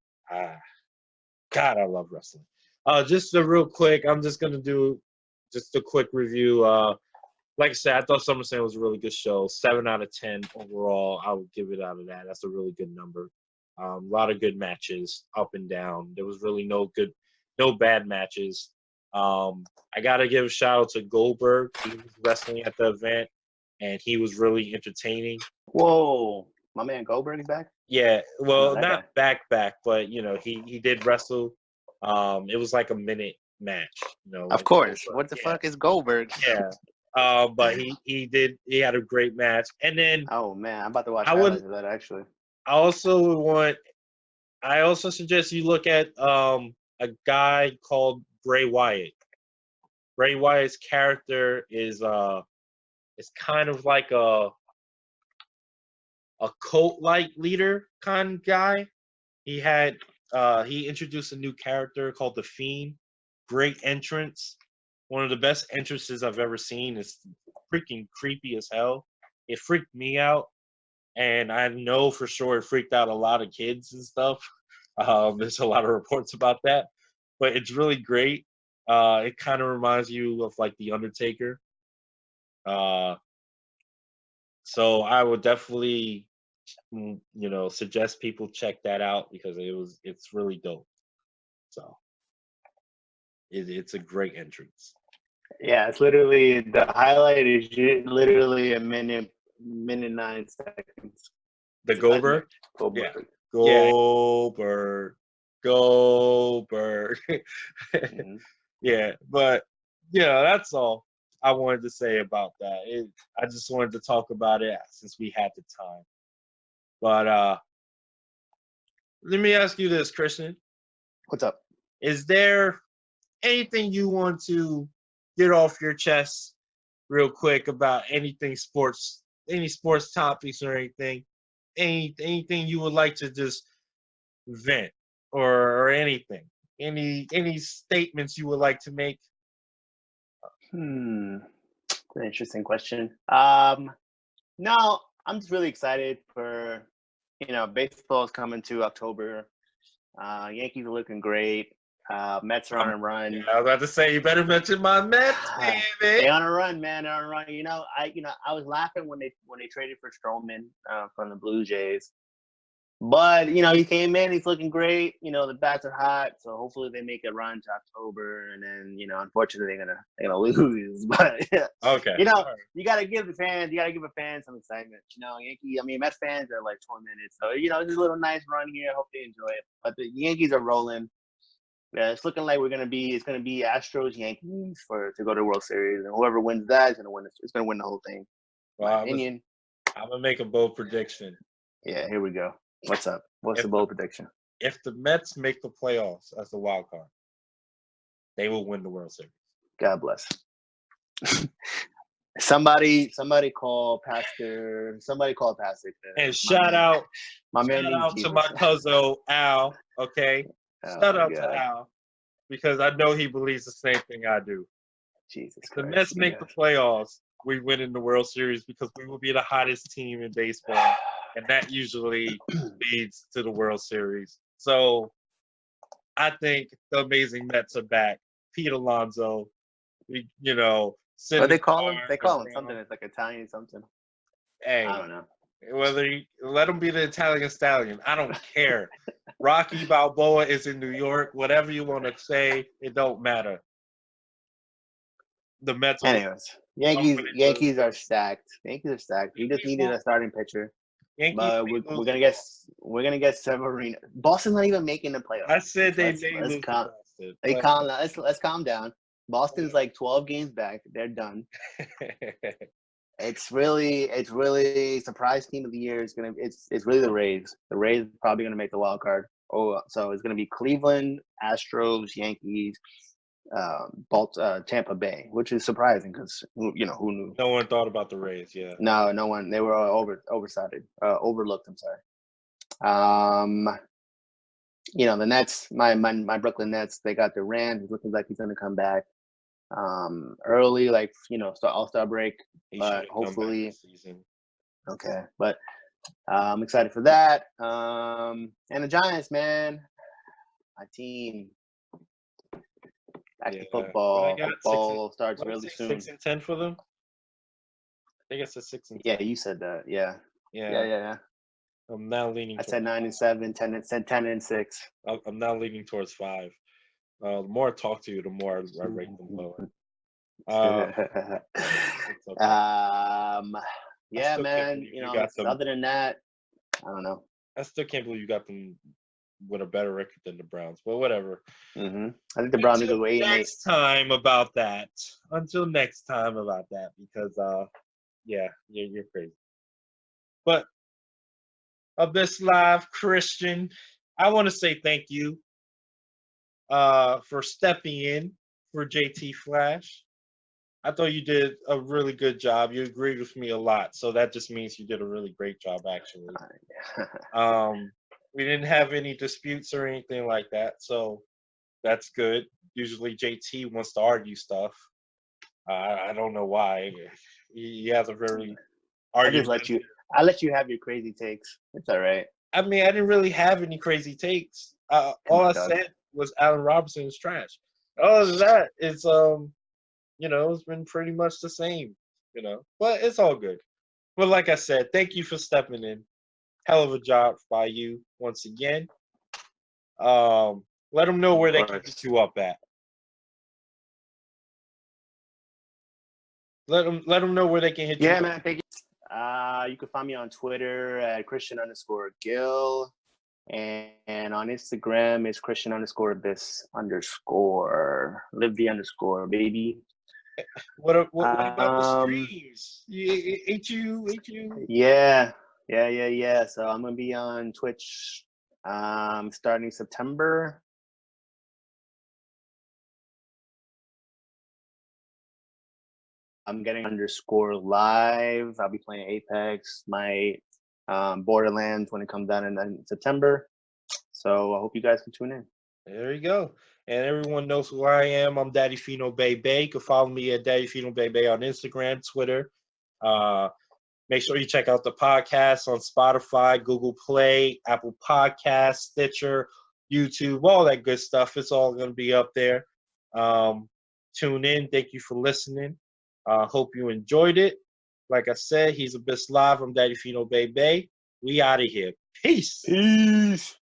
Speaker 1: God, I love wrestling. Just a real quick, I'm just gonna do just a quick review. Like I said, I thought SummerSlam was a really good show. 7 out of 10 overall. I would give it out of that. That's a really good number. A lot of good matches, up and down. There was really no bad matches. I gotta give a shout out to Goldberg. He was wrestling at the event, and he was really entertaining.
Speaker 2: Whoa, my man Goldberg is back?
Speaker 1: Yeah, well, not back, but he did wrestle. It was like a minute match.
Speaker 2: Of course. Goldberg. What the fuck is Goldberg?
Speaker 1: Yeah. But he had a great match. And then
Speaker 2: oh man, I'm about to watch highlights of that actually.
Speaker 1: I also suggest you look at a guy called Bray Wyatt. Bray Wyatt's character is kind of like a cult-like leader kind of guy. He introduced a new character called the Fiend. Great entrance. One of the best entrances I've ever seen. Is freaking creepy as hell. It freaked me out, and I know for sure it freaked out a lot of kids and stuff. There's a lot of reports about that, but it's really great. It kind of reminds you of like The Undertaker. So I would definitely, suggest people check that out because it's really dope. So it's a great entrance.
Speaker 2: Yeah, it's literally the highlight is literally a minute 9 seconds.
Speaker 1: The Goldberg?
Speaker 2: Goldberg.
Speaker 1: Yeah. Goldberg. Mm-hmm. Yeah, but that's all I wanted to say about that. I just wanted to talk about it since we had the time. But let me ask you this, Christian.
Speaker 2: What's up?
Speaker 1: Is there anything you want to get off your chest real quick about anything sports, any sports topics or anything? Anything you would like to just vent or anything? Any statements you would like to make?
Speaker 2: That's an interesting question. No, I'm just really excited for, baseball is coming to October. Yankees are looking great. Mets are on a run.
Speaker 1: Yeah, I was about to say, you better mention my Mets, baby.
Speaker 2: They're on a run, man. They're on a run. I was laughing when they traded for Stroman from the Blue Jays. But he came in. He's looking great. The bats are hot, so hopefully they make a run to October. And then unfortunately they're gonna lose. But
Speaker 1: Okay.
Speaker 2: you gotta give the fans some excitement. Mets fans are like tormented. So it's a little nice run here. I hope they enjoy it. But the Yankees are rolling. Yeah, it's looking like it's gonna be Astros Yankees to go to the World Series, and whoever wins that is gonna win. It's gonna win the whole thing.
Speaker 1: Well,
Speaker 2: My opinion.
Speaker 1: I'm gonna make a bold prediction.
Speaker 2: Yeah, here we go. What's up? What's the bold prediction?
Speaker 1: If the Mets make the playoffs as the wild card, they will win the World Series.
Speaker 2: God bless. Somebody call Pastor. Somebody call Pastor.
Speaker 1: And shout out
Speaker 2: Jesus.
Speaker 1: to my cousin Al. Okay, shout out to Al because I know he believes the same thing I do.
Speaker 2: Jesus
Speaker 1: If the
Speaker 2: Christ.
Speaker 1: Mets make the playoffs, we win in the World Series because we will be the hottest team in baseball, and that usually leads to the World Series. So I think the amazing Mets are back. Pete Alonso,
Speaker 2: What they call him? They call him something. It's like Italian something.
Speaker 1: Hey,
Speaker 2: I don't know.
Speaker 1: Whether you let him be the Italian stallion, I don't care. Rocky Balboa is in New York. Whatever you want to say, it don't matter. The Mets.
Speaker 2: Anyways, Yankees are stacked. Yankees are stacked. We just needed a starting pitcher. But we're gonna get Severino. Boston's not even making the playoffs.
Speaker 1: I said they may lose.
Speaker 2: Let's calm down. Boston's like 12 games back. They're done. It's really surprise team of the year. It's really the Rays. The Rays are probably gonna make the wild card. So it's gonna be Cleveland, Astros, Yankees, Tampa Bay, which is surprising because who knew?
Speaker 1: No one thought about the Rays. Yeah.
Speaker 2: No one. They were overlooked. I'm sorry. The Nets, my Brooklyn Nets, they got Durant. He's looking like he's gonna come back early, All-Star break. But hopefully, okay. But I'm excited for that. And the Giants, man, my team. Back to football. Football starts really soon.
Speaker 1: 6-10 for them. I think it's a 6-10.
Speaker 2: Yeah, you said that. Yeah.
Speaker 1: I'm now leaning.
Speaker 2: I said 9-7, 10-6.
Speaker 1: I'm now leaning towards 5. The more I talk to you, the more I rate them lower.
Speaker 2: Yeah, man. Other than that, I don't know.
Speaker 1: I still can't believe you got them with a better record than the Browns, but whatever.
Speaker 2: Mm-hmm. I think the Browns will go 8-8.
Speaker 1: Until next time about that, because you're crazy. But Abyss Live, Christian, I want to say thank you for stepping in for JT Flash. I thought you did a really good job. You agreed with me a lot, so that just means you did a really great job, actually. We didn't have any disputes or anything like that, so that's good. Usually JT wants to argue stuff. I don't know why. He has a very argumentative.
Speaker 2: I let you have your crazy takes. It's all right.
Speaker 1: I mean, I didn't really have any crazy takes. All I said was Allen Robinson is trash. Other than that, it's it's been pretty much the same, but it's all good. But like I said, thank you for stepping in. Hell of a job by you once again. Let them know where they can hit you up at. Let them know where they can hit you.
Speaker 2: Yeah, man. Thank you. You can find me on Twitter at Christian_Gill, and on Instagram it's Christian_Abyss_. Live the _ baby.
Speaker 1: What about the streams? Ain't you?
Speaker 2: Yeah. So I'm gonna be on Twitch starting September. I'm getting _live. I'll be playing Apex, my Borderlands when it comes out in September. So I hope you guys can tune in.
Speaker 1: There you go. And everyone knows who I am. I'm Daddy Fino Bebe. You can follow me at Daddy Fino Bebe on Instagram, Twitter. Make sure you check out the podcast on Spotify, Google Play, Apple Podcasts, Stitcher, YouTube, all that good stuff. It's all going to be up there. Tune in. Thank you for listening. Hope you enjoyed it. Like I said, he's Abyss Live. I'm Daddy Fino Bebe. We out of here. Peace.
Speaker 2: Peace.